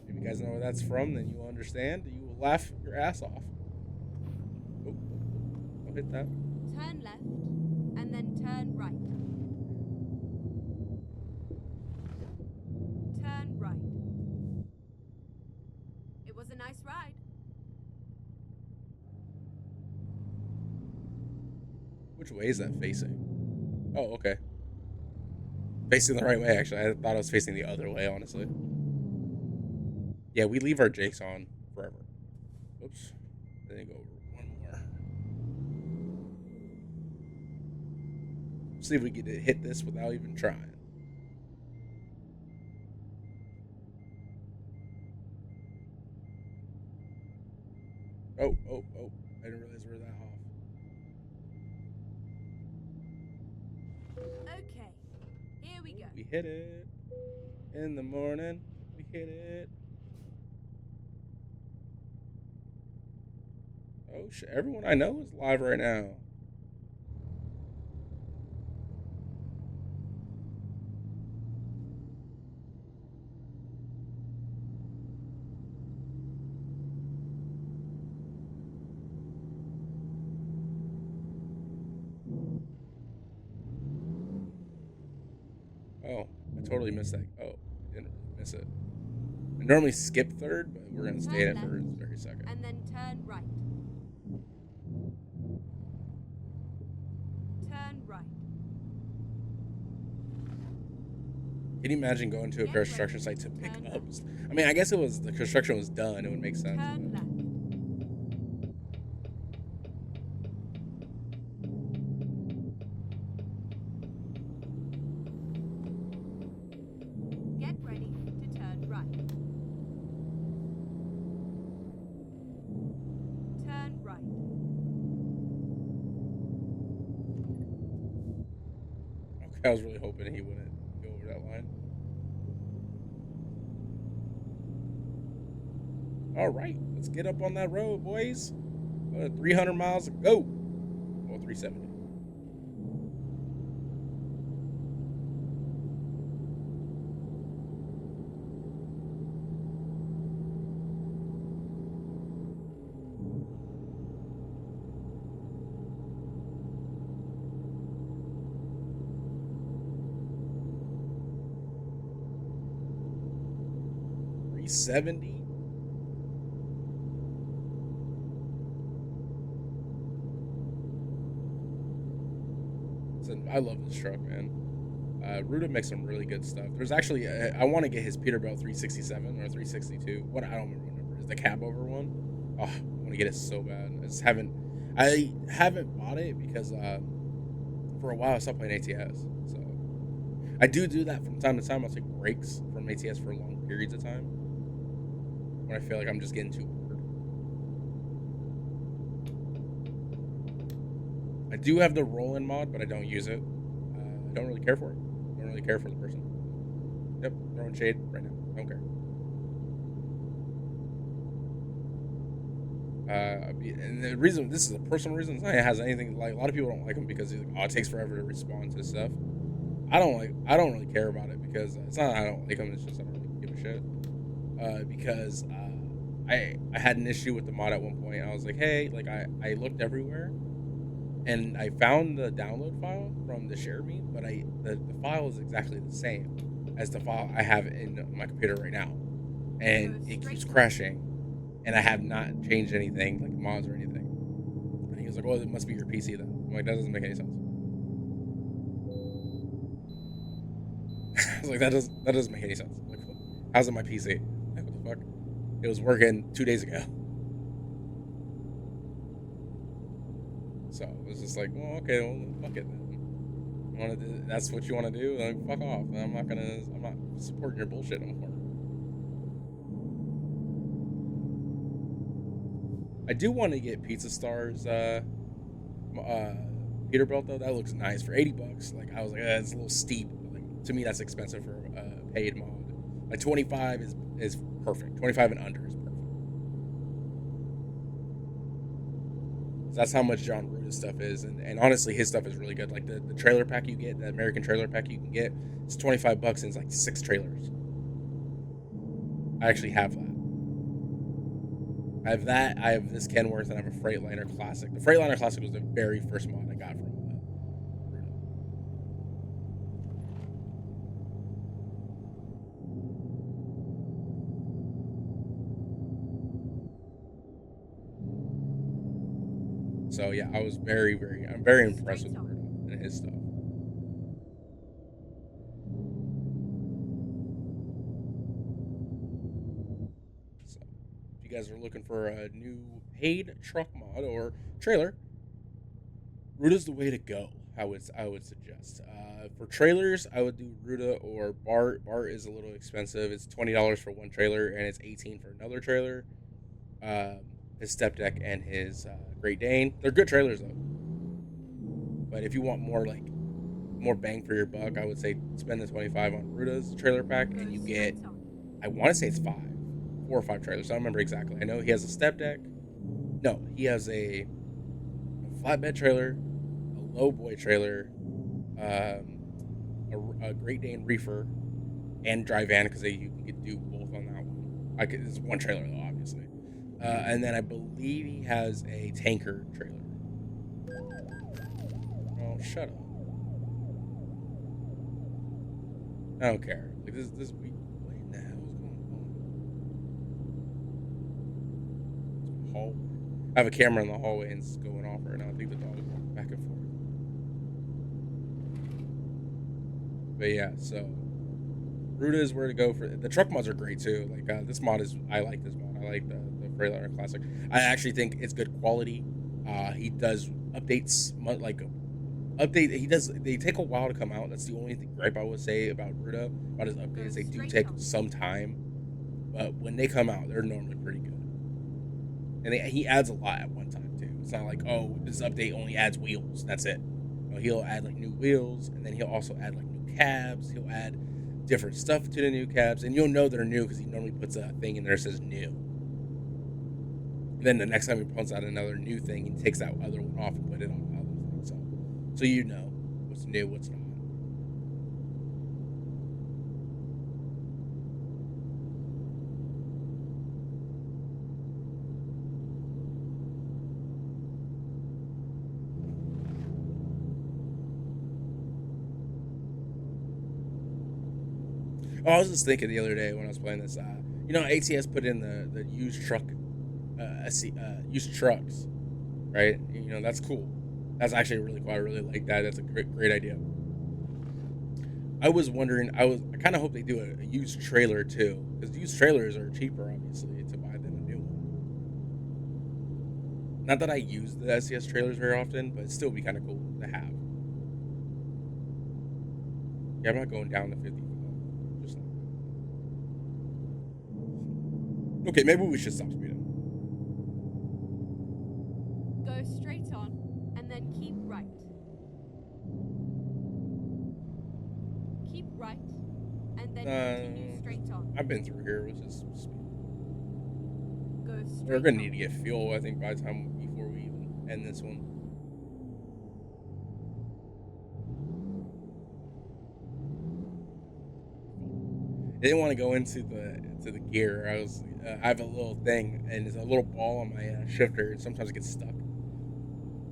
If you guys know where that's from, then you will understand. You will laugh your ass off. Oh, don't hit that. Turn left, and then turn right. Turn right. It was a nice ride. Which way is that facing? Oh, okay. Facing the right way, actually. I thought I was facing the other way, honestly. Yeah, we leave our Jakes on forever. Oops. I didn't go over one more. See if we get to hit this without even trying. Oh. I didn't realize we were that off. Okay, here we go. We hit it. In the morning, we hit it. Oh shit, everyone I know is live right now. Oh, I totally missed that. Oh, I didn't really miss it. I normally skip third, but we're gonna stay in it for a very second. And then turn right. Turn right. Can you imagine going to a construction site to pick up? I mean, I guess it was the construction was done. It would make sense. Turn left. Get ready to turn right. Turn right. Okay, I was really hoping he wouldn't go over that line. All right, let's get up on that road, boys. 300 miles to go. Well, 370. $370. I love this truck, man. Ruda makes some really good stuff. There's actually, I want to get his Peterbilt 367 or 362. What, I don't remember what number it is. The cab over one. Oh, I want to get it so bad. I haven't bought it because for a while I stopped playing ATS. So I do that from time to time. I'll take breaks from ATS for long periods of time when I feel like I'm just getting too bored. I do have the roll-in mod, but I don't use it. I don't really care for it. I don't really care for the person. Yep, throwing shade right now. I don't care. And the reason, this is a personal reason, it's not, it has anything, like, a lot of people don't like him because he's like, oh, it takes forever to respond to stuff. I don't really care about it because it's not I don't like him, it's just I don't really give a shit. Because I had an issue with the mod at one point. I was like, hey, like I looked everywhere and I found the download file from the share me, but the file is exactly the same as the file I have in my computer right now, and it keeps crashing, and I have not changed anything like mods or anything. And he was like, "Oh, it must be your PC then." I'm like, "That doesn't make any sense." I was like, "That doesn't make any sense. Like, how's it my PC? Like, what the fuck? It was working 2 days ago." So it was just like, well, okay, well, fuck it then. That's what you want to do? Like, fuck off. I'm not supporting your bullshit anymore. I do want to get Pizza Star's Peterbilt though. That looks nice for $80. Like, I was like, it's a little steep. Like, to me, that's expensive for a paid mod. Like 25 is perfect. 25 and under is perfect. That's how much John Ruta's stuff is, and honestly, his stuff is really good. Like the trailer pack you get, the American trailer pack you can get, it's $25 and it's like 6 trailers. I actually have that. I have that. I have this Kenworth, and I have a Freightliner Classic. The Freightliner Classic was the very first mod I got from Ruta. So yeah, I'm very impressed with Ruta and his stuff. So if you guys are looking for a new paid truck mod or trailer, Ruta's the way to go. I would suggest. For trailers, I would do Ruta or Bart. Bart is a little expensive. It's $20 for one trailer, and it's 18 for another trailer. Um, his step deck and his Great Dane. They're good trailers though. But if you want more bang for your buck, I would say spend the 25 on Ruta's trailer pack, and you get, I want to say it's 4 or 5 trailers. I don't remember exactly. I know he has a step deck. No, he has a flatbed trailer, a low boy trailer, a Great Dane reefer, and dry van because you can do both on that one. It's one trailer though, obviously. And then I believe he has a tanker trailer. Oh, shut up! I don't care. Like this week. What in the hell is going on? Hallway. I have a camera in the hallway and it's going off right now. I think the dog is walking back and forth. But yeah, so Ruta is where to go for the truck mods are great too. Like this mod is I like this mod. I like the Freightliner Classic. I actually think it's good quality. He does updates update. He does. They take a while to come out. That's the only gripe I would say about Ruta about his updates. They do take some time, but when they come out, they're normally pretty good. And he adds a lot at one time too. It's not like, oh, this update only adds wheels. That's it. No, he'll add like new wheels, and then he'll also add like new cabs. He'll add different stuff to the new cabs, and you'll know they're new because he normally puts a thing in there that says new. And then the next time he puts out another new thing, he takes that other one off and put it on the other thing. So you know what's new, what's not. Oh, I was just thinking the other day when I was playing this. ATS put in the used used trucks, right? That's cool. That's actually really cool. I really like that. That's a great idea. I was wondering. I kind of hope they do a used trailer too, because used trailers are cheaper, obviously, to buy than a new one. Not that I use the SCS trailers very often, but it'd still be kind of cool to have. Yeah, I'm not going down to 50. Just okay. Maybe we should stop speeding. Go straight on, and then keep right. Keep right, and then continue straight on. I've been through here. Let's just speed. Go straight We're gonna on. need to get fuel, I think, before we even end this one. I didn't want to go into the gear. I have a little thing, and there's a little ball on my shifter, and sometimes it gets stuck.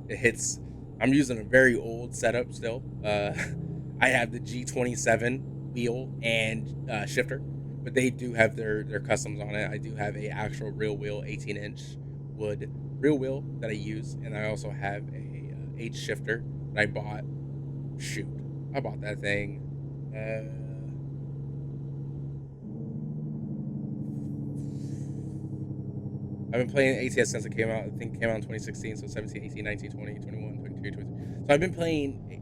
It hits. I'm using a very old setup still. I have the G27 wheel and shifter, but they do have their customs on it. I do have a actual real wheel, 18-inch wood real wheel that I use, and I also have a H shifter that I bought. Shoot, I bought that thing. I've been playing ATS since it came out. I think it came out in 2016, so 17, 18, 19, 20, 21, 22, 23. So I've been playing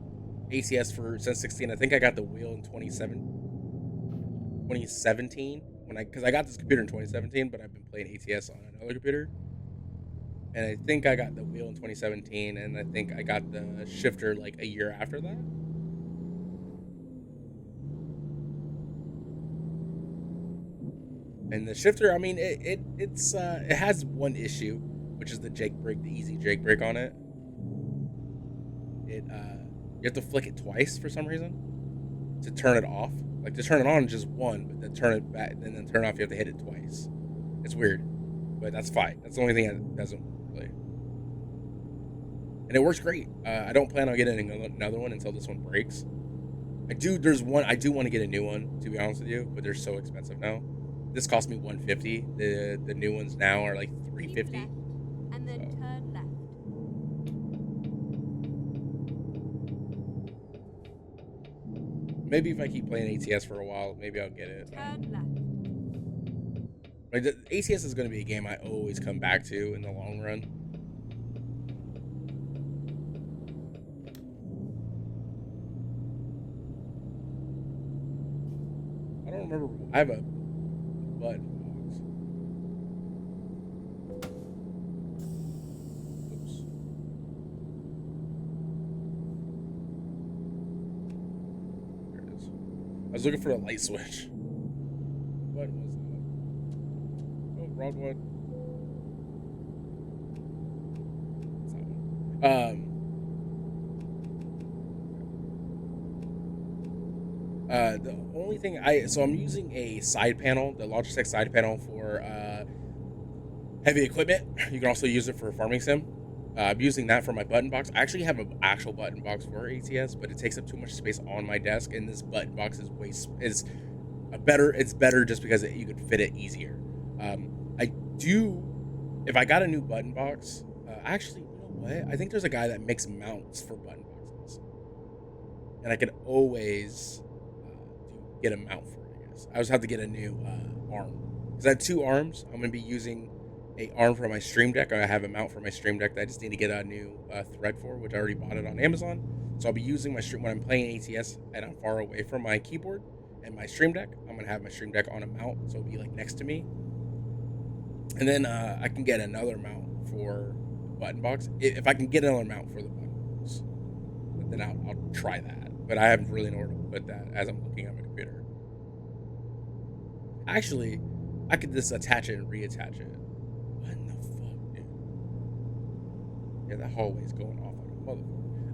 ATS since 16. I think I got the wheel in 2017 because I got this computer in 2017, but I've been playing ATS on another computer. And I think I got the wheel in 2017, and I think I got the shifter like a year after that. And the shifter, I mean, it has one issue. which is the Jake brake, the easy Jake brake on it. You have to flick it twice for some reason to turn it off. Like to turn it on just one, but then turn it back and then turn it off. You have to hit it twice. It's weird, but that's fine. That's the only thing that doesn't really. And it works great. I don't plan on getting another one until this one breaks. I do. There's one. I do want to get a new one, to be honest with you, but they're so expensive now. This cost me $150. The new ones now are like $350. Keep left, and then turn left. Maybe if I keep playing ATS for a while, maybe I'll get it. Turn left. Like the ATS is going to be a game I always come back to in the long run. I don't remember. I have a button box. Oops. There it is. I was looking for a light switch. What was that? Oh, wrong one. That's that one. The only thing I'm using a side panel, the Logitech side panel for heavy equipment. You can also use it for farming sim. I'm using that for my button box. I actually have an actual button box for ATS, but it takes up too much space on my desk, and this button box is better. It's better just because you could fit it easier. I do. If I got a new button box, actually, you know what? I think there's a guy that makes mounts for button boxes, and I could always get a mount for it. I guess I just have to get a new arm because I had two arms. I'm gonna be using a arm for my Stream Deck. I have a mount for my Stream Deck that I just need to get a new thread for, which I already bought it on Amazon. So I'll be using my stream when I'm playing ATS and I'm far away from my keyboard and my Stream Deck. I'm gonna have my Stream Deck on a mount, so it'll be like next to me. And then I can get another mount for the button box if I can get another mount for the button box. But then I'll try that. But I haven't really known where to put that as I'm looking at my computer. Actually, I could just attach it and reattach it. What in the fuck, dude? Yeah, that hallway's going off like a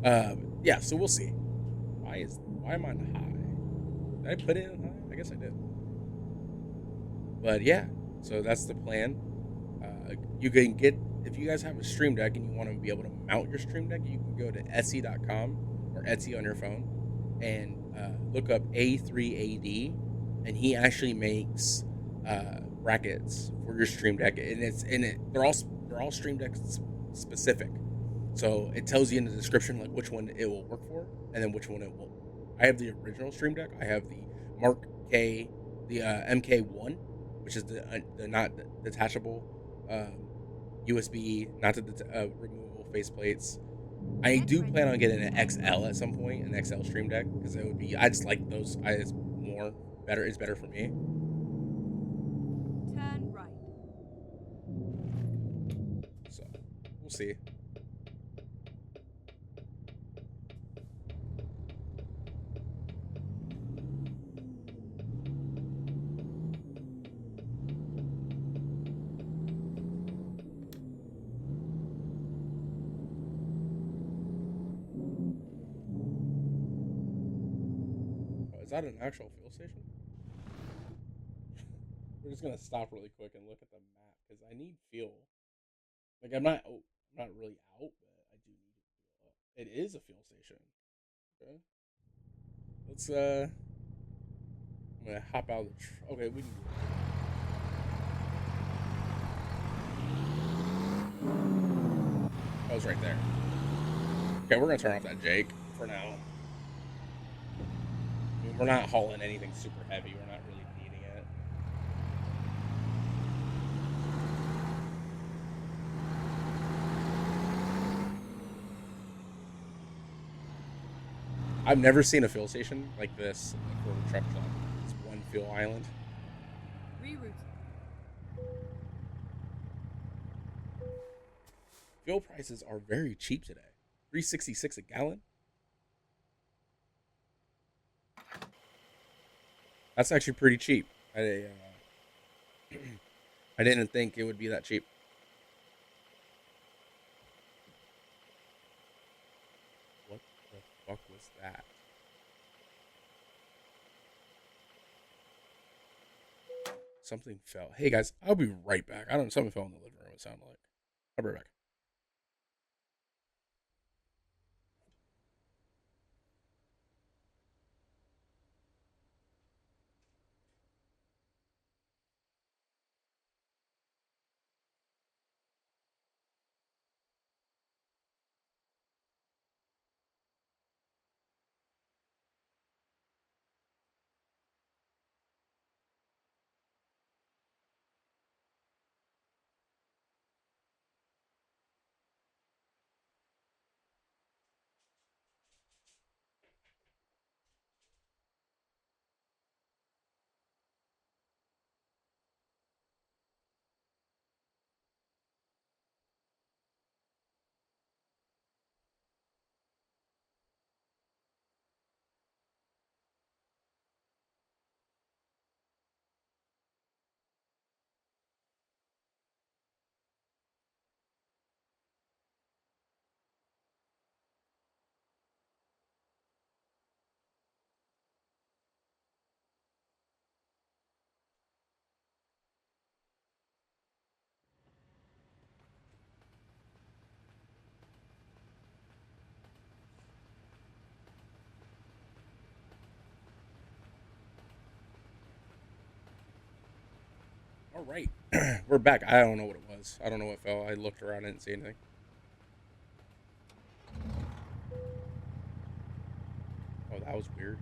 motherfucker. Yeah, so we'll see. Why am I on high? Did I put it in high? I guess I did. But yeah, so that's the plan. You can get, if you guys have a Stream Deck and you want to be able to mount your Stream Deck, you can go to Etsy.com or Etsy on your phone and look up A3AD, and he actually makes brackets for your Stream Deck, and they're all Stream Deck specific. So it tells you in the description like which one it will work for, and then which one it won't. I have the original Stream Deck. I have the Mark K, the MK1, which is the not detachable USB, not the removable faceplates. I do plan on getting an XL at some point, an XL Stream Deck, because it would be. I just like those. It's more better. It's better for me. Turn right. So we'll see. Oh, is that an actual fuel station? We're just gonna stop really quick and look at the map because I need fuel. Like I'm not really out, but I do need to fuel up. It is a fuel station. Okay. Let's I'm gonna hop out of the. Okay, we can do it. I was right there. Okay, we're gonna turn off that Jake for now. I mean, we're not hauling anything super heavy. We're not really needing it. I've never seen a fuel station like this for a truck club. It's one fuel island. Reroute. Fuel prices are very cheap today. $3.66 a gallon. That's actually pretty cheap. I didn't think it would be that cheap. was that? Something fell. Hey guys, I'll be right back. I don't know. Something fell in the living room. It sounded like. I'll be right back. All right, we're back. I don't know what it was. I don't know what fell. I looked around, I didn't see anything. Oh, that was weird.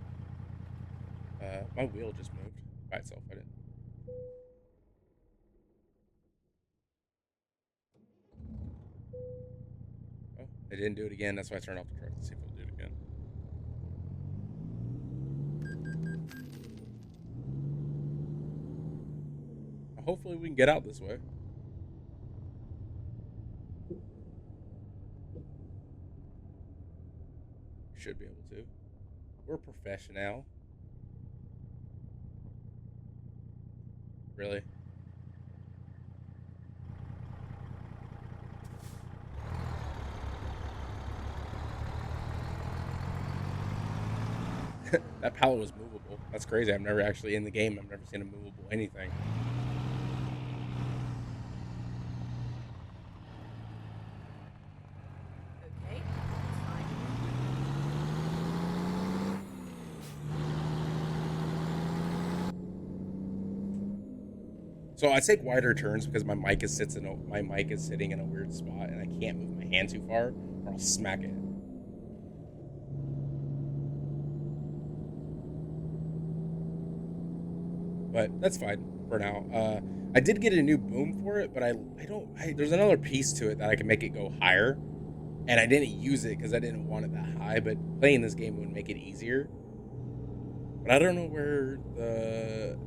My wheel just moved by itself. I didn't. Oh, it didn't do it again. That's why I turned off the truck to see if it'll do it again. Hopefully, we can get out this way. Should be able to. We're professional. Really? That pallet was movable. That's crazy. I've never actually in the game. I've never seen a movable anything. Okay, fine. So I take wider turns because my mic is sitting in a weird spot and I can't move my hand too far or I'll smack it. But that's fine for now. I did get a new boom for it, but I don't. There's another piece to it that I can make it go higher, and I didn't use it because I didn't want it that high. But playing this game would make it easier. But I don't know where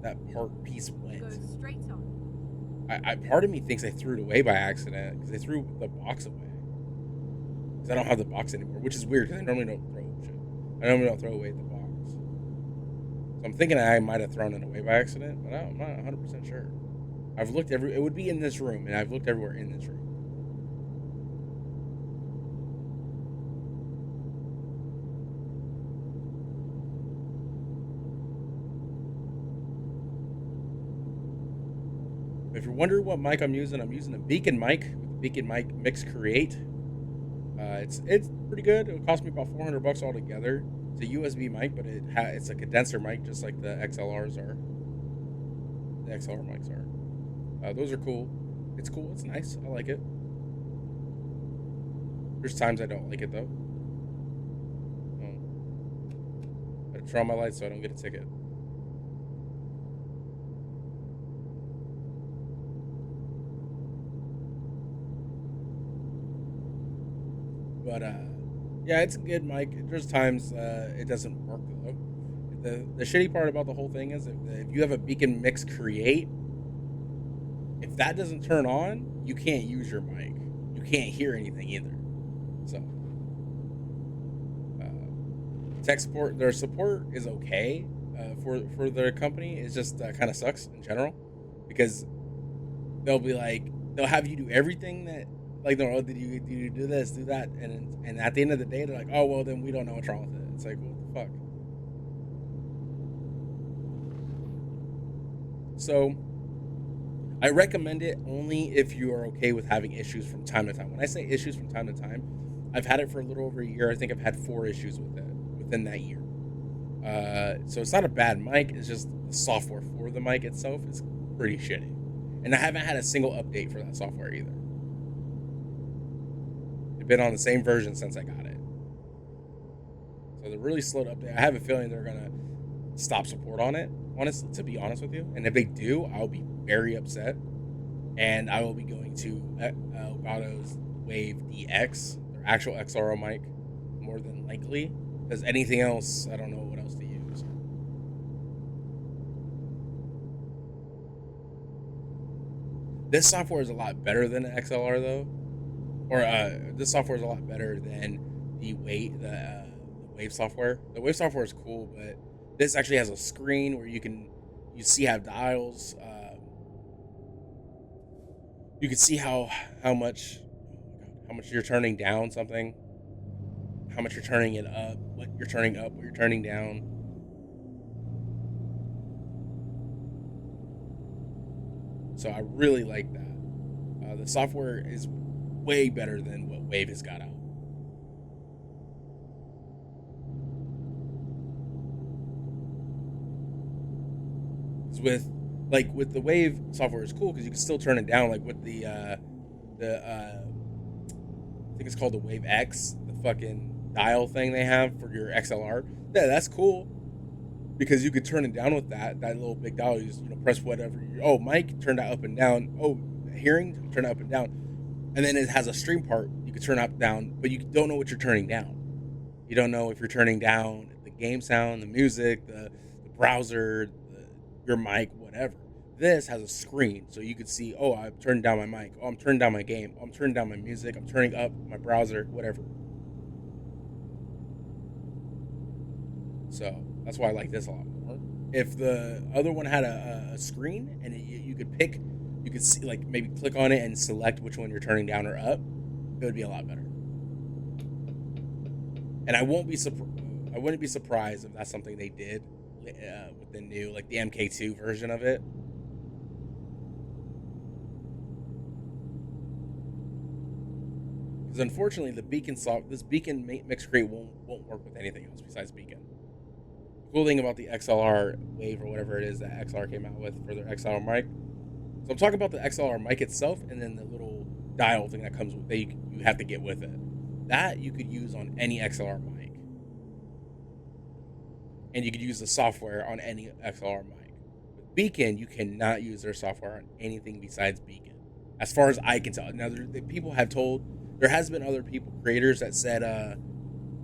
that part piece went. Go straight on. Part of me thinks I threw it away by accident because I threw the box away. Because I don't have the box anymore, which is weird because I normally don't throw shit. I normally don't throw away the box. So I'm thinking I might have thrown it away by accident, but I'm not 100% sure. I've looked it would be in this room, and I've looked everywhere in this room. If you're wondering what mic I'm using a Beacon mic with the Beacon mic Mix Create. It's pretty good. It cost me about $400 altogether. It's a USB mic, but it's a condenser mic, just like the XLRs are. The XLR mics are. Those are cool. It's cool. It's nice. I like it. There's times I don't like it though. Gotta turn on my lights so I don't get a ticket. But yeah, it's a good mic. There's times it doesn't work though. The shitty part about the whole thing is if you have a Beacon Mix Create, if that doesn't turn on, you can't use your mic. You can't hear anything either. So tech support, their support is okay for their company. It just kind of sucks in general because they'll have you do everything that did you do this, do that, and at the end of the day they're like, oh well, then we don't know what's wrong with it. It's like, what the fuck? So I recommend it only if you are okay with having issues from time to time. When I say issues from time to time, I've had it for a little over a year. I think I've had 4 issues with it within that year. So it's not a bad mic. It's just the software for the mic itself is pretty shitty. And I haven't had a single update for that software either. It's been on the same version since I got it. So they're really slow to update. I have a feeling they're going to stop support on it, honestly, to be honest with you. And if they do, I'll be very upset. And I will be going to Elgato's Wave DX, their actual XLR mic, more than likely. Because anything else, I don't know what else to use. This software is a lot better than the XLR though, or this software is a lot better than the Wave software. The Wave software is cool, but this actually has a screen where you see have dials. You can see how much you're turning down something, how much you're turning it up, what you're turning up, what you're turning down. So I really like that. The software is way better than what Wave has got out. With the Wave software is cool because you can still turn it down. Like with the I think it's called the Wave X, the fucking dial thing they have for your XLR. Yeah, that's cool because you could turn it down with that little big dial. You just press whatever. Mic, turn that up and down. Hearing, turn it up and down. And then it has a stream part. You can turn up down, but you don't know what you're turning down. You don't know if you're turning down the game sound, the music, the browser, your mic, whatever. This has a screen, so you could see, I'm turning down my mic. I'm turning down my game. I'm turning down my music. I'm turning up my browser, whatever. So that's why I like this a lot more. If the other one had a screen and you could see, like, maybe click on it and select which one you're turning down or up, it would be a lot better. And I wouldn't be surprised if that's something they did with the new, like the MK2 version of it. Because unfortunately, this Beacon mix crate won't work with anything else besides Beacon. The cool thing about the XLR Wave or whatever it is that XLR came out with for their XLR mic. So I'm talking about the XLR mic itself, and then the little dial thing that comes with that you have to get with it. That you could use on any XLR mic, and you could use the software on any XLR mic. With Beacon, you cannot use their software on anything besides Beacon, as far as I can tell. Now, people have told. There has been other creators that said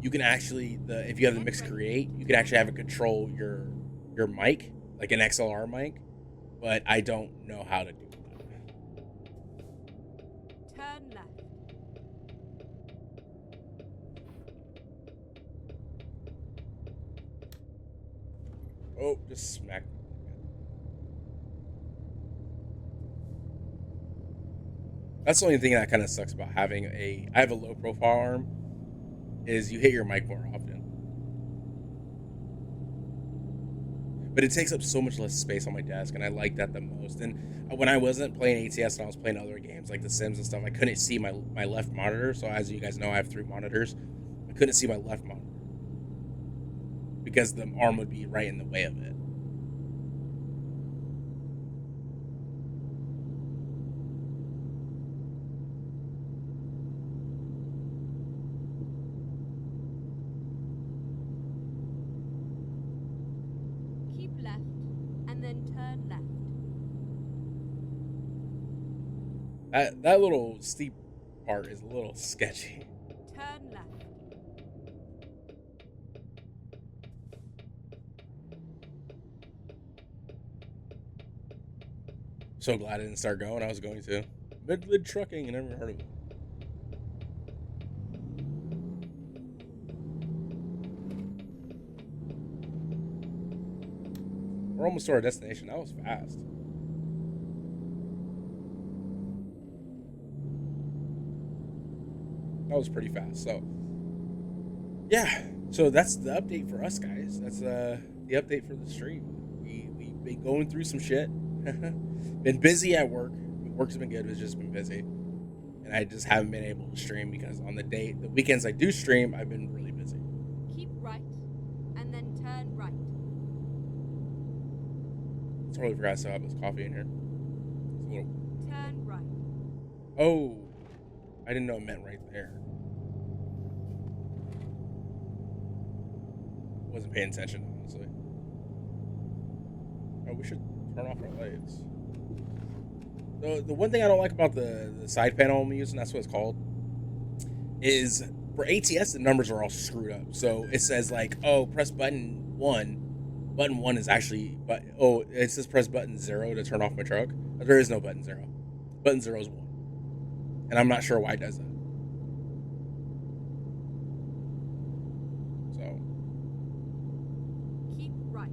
you can actually if you have the mix create, you can actually have it control your mic like an XLR mic, but I don't know how to do that. Turn left. Oh, just smack. That's the only thing that kind of sucks about having I have a low profile arm, is you hit your mic more often. But it takes up so much less space on my desk, and I like that the most. And when I wasn't playing ATS and I was playing other games like The Sims and stuff, I couldn't see my left monitor. So as you guys know, I have 3 monitors. I couldn't see my left monitor because the arm would be right in the way of it. Keep left, and then turn left. That little steep part is a little sketchy. Turn left. So glad I didn't start going. I was going to. Mid trucking, I never heard of it. We're almost to our destination. That was fast. That was pretty fast. So, yeah. So that's the update for us, guys. That's the update for the stream. We've been going through some shit. Been busy at work. Work's been good. It's just been busy, and I just haven't been able to stream because on the weekends I do stream, I've been really busy. Keep right, and then turn right. Totally forgot I still have this coffee in here. It's a little. Turn right. Oh, I didn't know it meant right there. Wasn't paying attention, honestly. Oh, we should turn off our lights. The one thing I don't like about the side panel I'm using, that's what it's called, is for ATS the numbers are all screwed up. So it says like, oh, press button 1. Button 1 is actually, but oh, it says press button 0 to turn off my truck. There is no button 0. Button 0 is 1, and I'm not sure why it does that. So Keep right.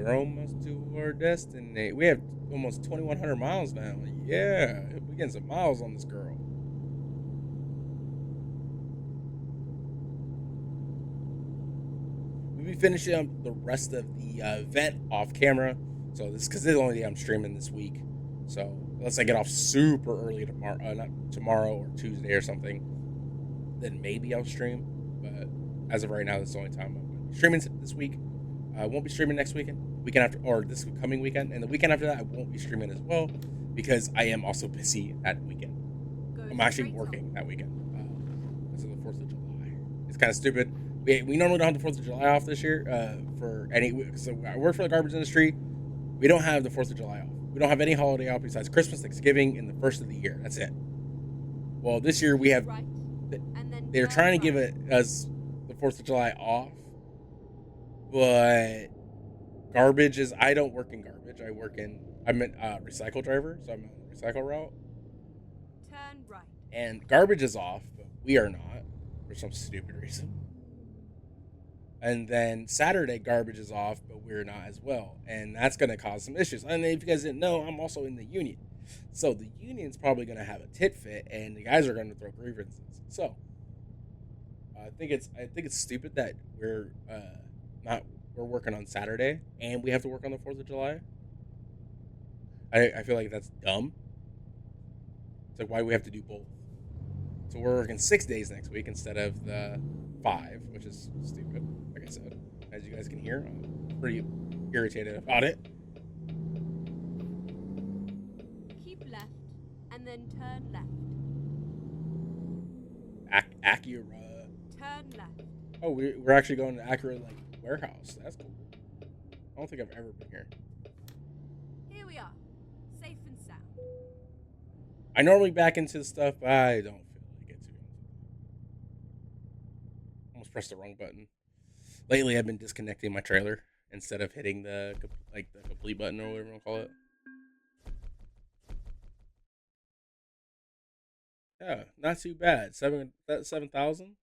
we're almost to our destiny. We have almost 2,100 miles now. Yeah, we're getting some miles on this girl. We'll be finishing up the rest of the event off camera. So this because this is the only day I'm streaming this week. So unless I get off super early tomorrow, not tomorrow or Tuesday or something, then maybe I'll stream. But as of right now, this is the only time I'm streaming this week. I won't be streaming next weekend after, or this coming weekend, and the weekend after that I won't be streaming as well because I am also busy that weekend. I'm actually working that weekend because of the 4th of July. It's kind of stupid. We normally don't have the 4th of July off this year for any. So I work for the garbage industry. We don't have the 4th of July off. We don't have any holiday off besides Christmas, Thanksgiving, and the first of the year. That's it. Well, this year we have. Right. And then They're trying to give us the 4th of July off, but garbage is. I don't work in garbage. I'm a recycle driver, so I'm on the recycle route. Turn right. And garbage is off, but we are not for some stupid reason. And then Saturday, garbage is off, but we're not as well, and that's going to cause some issues. And if you guys didn't know, I'm also in the union, so the union's probably going to have a tit fit, and the guys are going to throw grievances. So I think it's stupid that we're working on Saturday and we have to work on the 4th of July. I feel like that's dumb. It's like why we have to do both. So we're working 6 days next week instead of the 5, which is stupid. Like I said, as you guys can hear, I'm pretty irritated about it. Keep left, and then turn left. Acura. Turn left. Oh, we're actually going to Acura like warehouse. That's cool. I don't think I've ever been here. Here we are, safe and sound. I normally back into stuff, but I don't feel like it, to be honest with you. Almost pressed the wrong button. Lately, I've been disconnecting my trailer instead of hitting the complete button or whatever you want to call it. Yeah, not too bad. 7,000.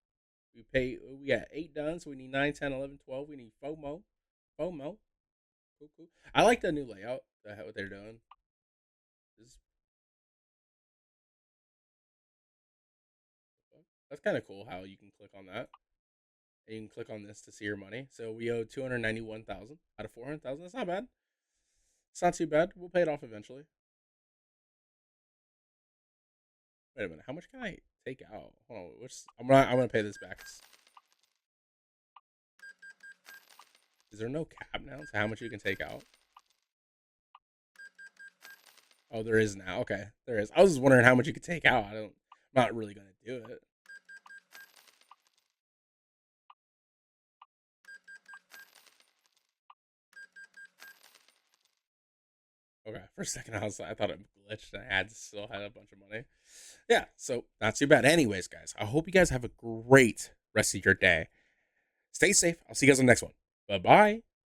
We got 8 done, so we need 9, 10, 11, 12. We need FOMO. FOMO. Cool, cool. I like the new layout. What they're doing. This, that's kind of cool how you can click on that. And you can click on this to see your money. So we owe 291,000 out of 400,000. That's not bad. It's not too bad. We'll pay it off eventually. Wait a minute. How much can I take out? Hold on. I'm gonna pay this back. Is there no cap now to how much you can take out? Oh, there is now. Okay, there is. I was just wondering how much you could take out. I'm not really gonna do it. Okay, for a second I thought it glitched and I still had a bunch of money. Yeah, so not too bad. Anyways, guys, I hope you guys have a great rest of your day. Stay safe. I'll see you guys on the next one. Bye bye.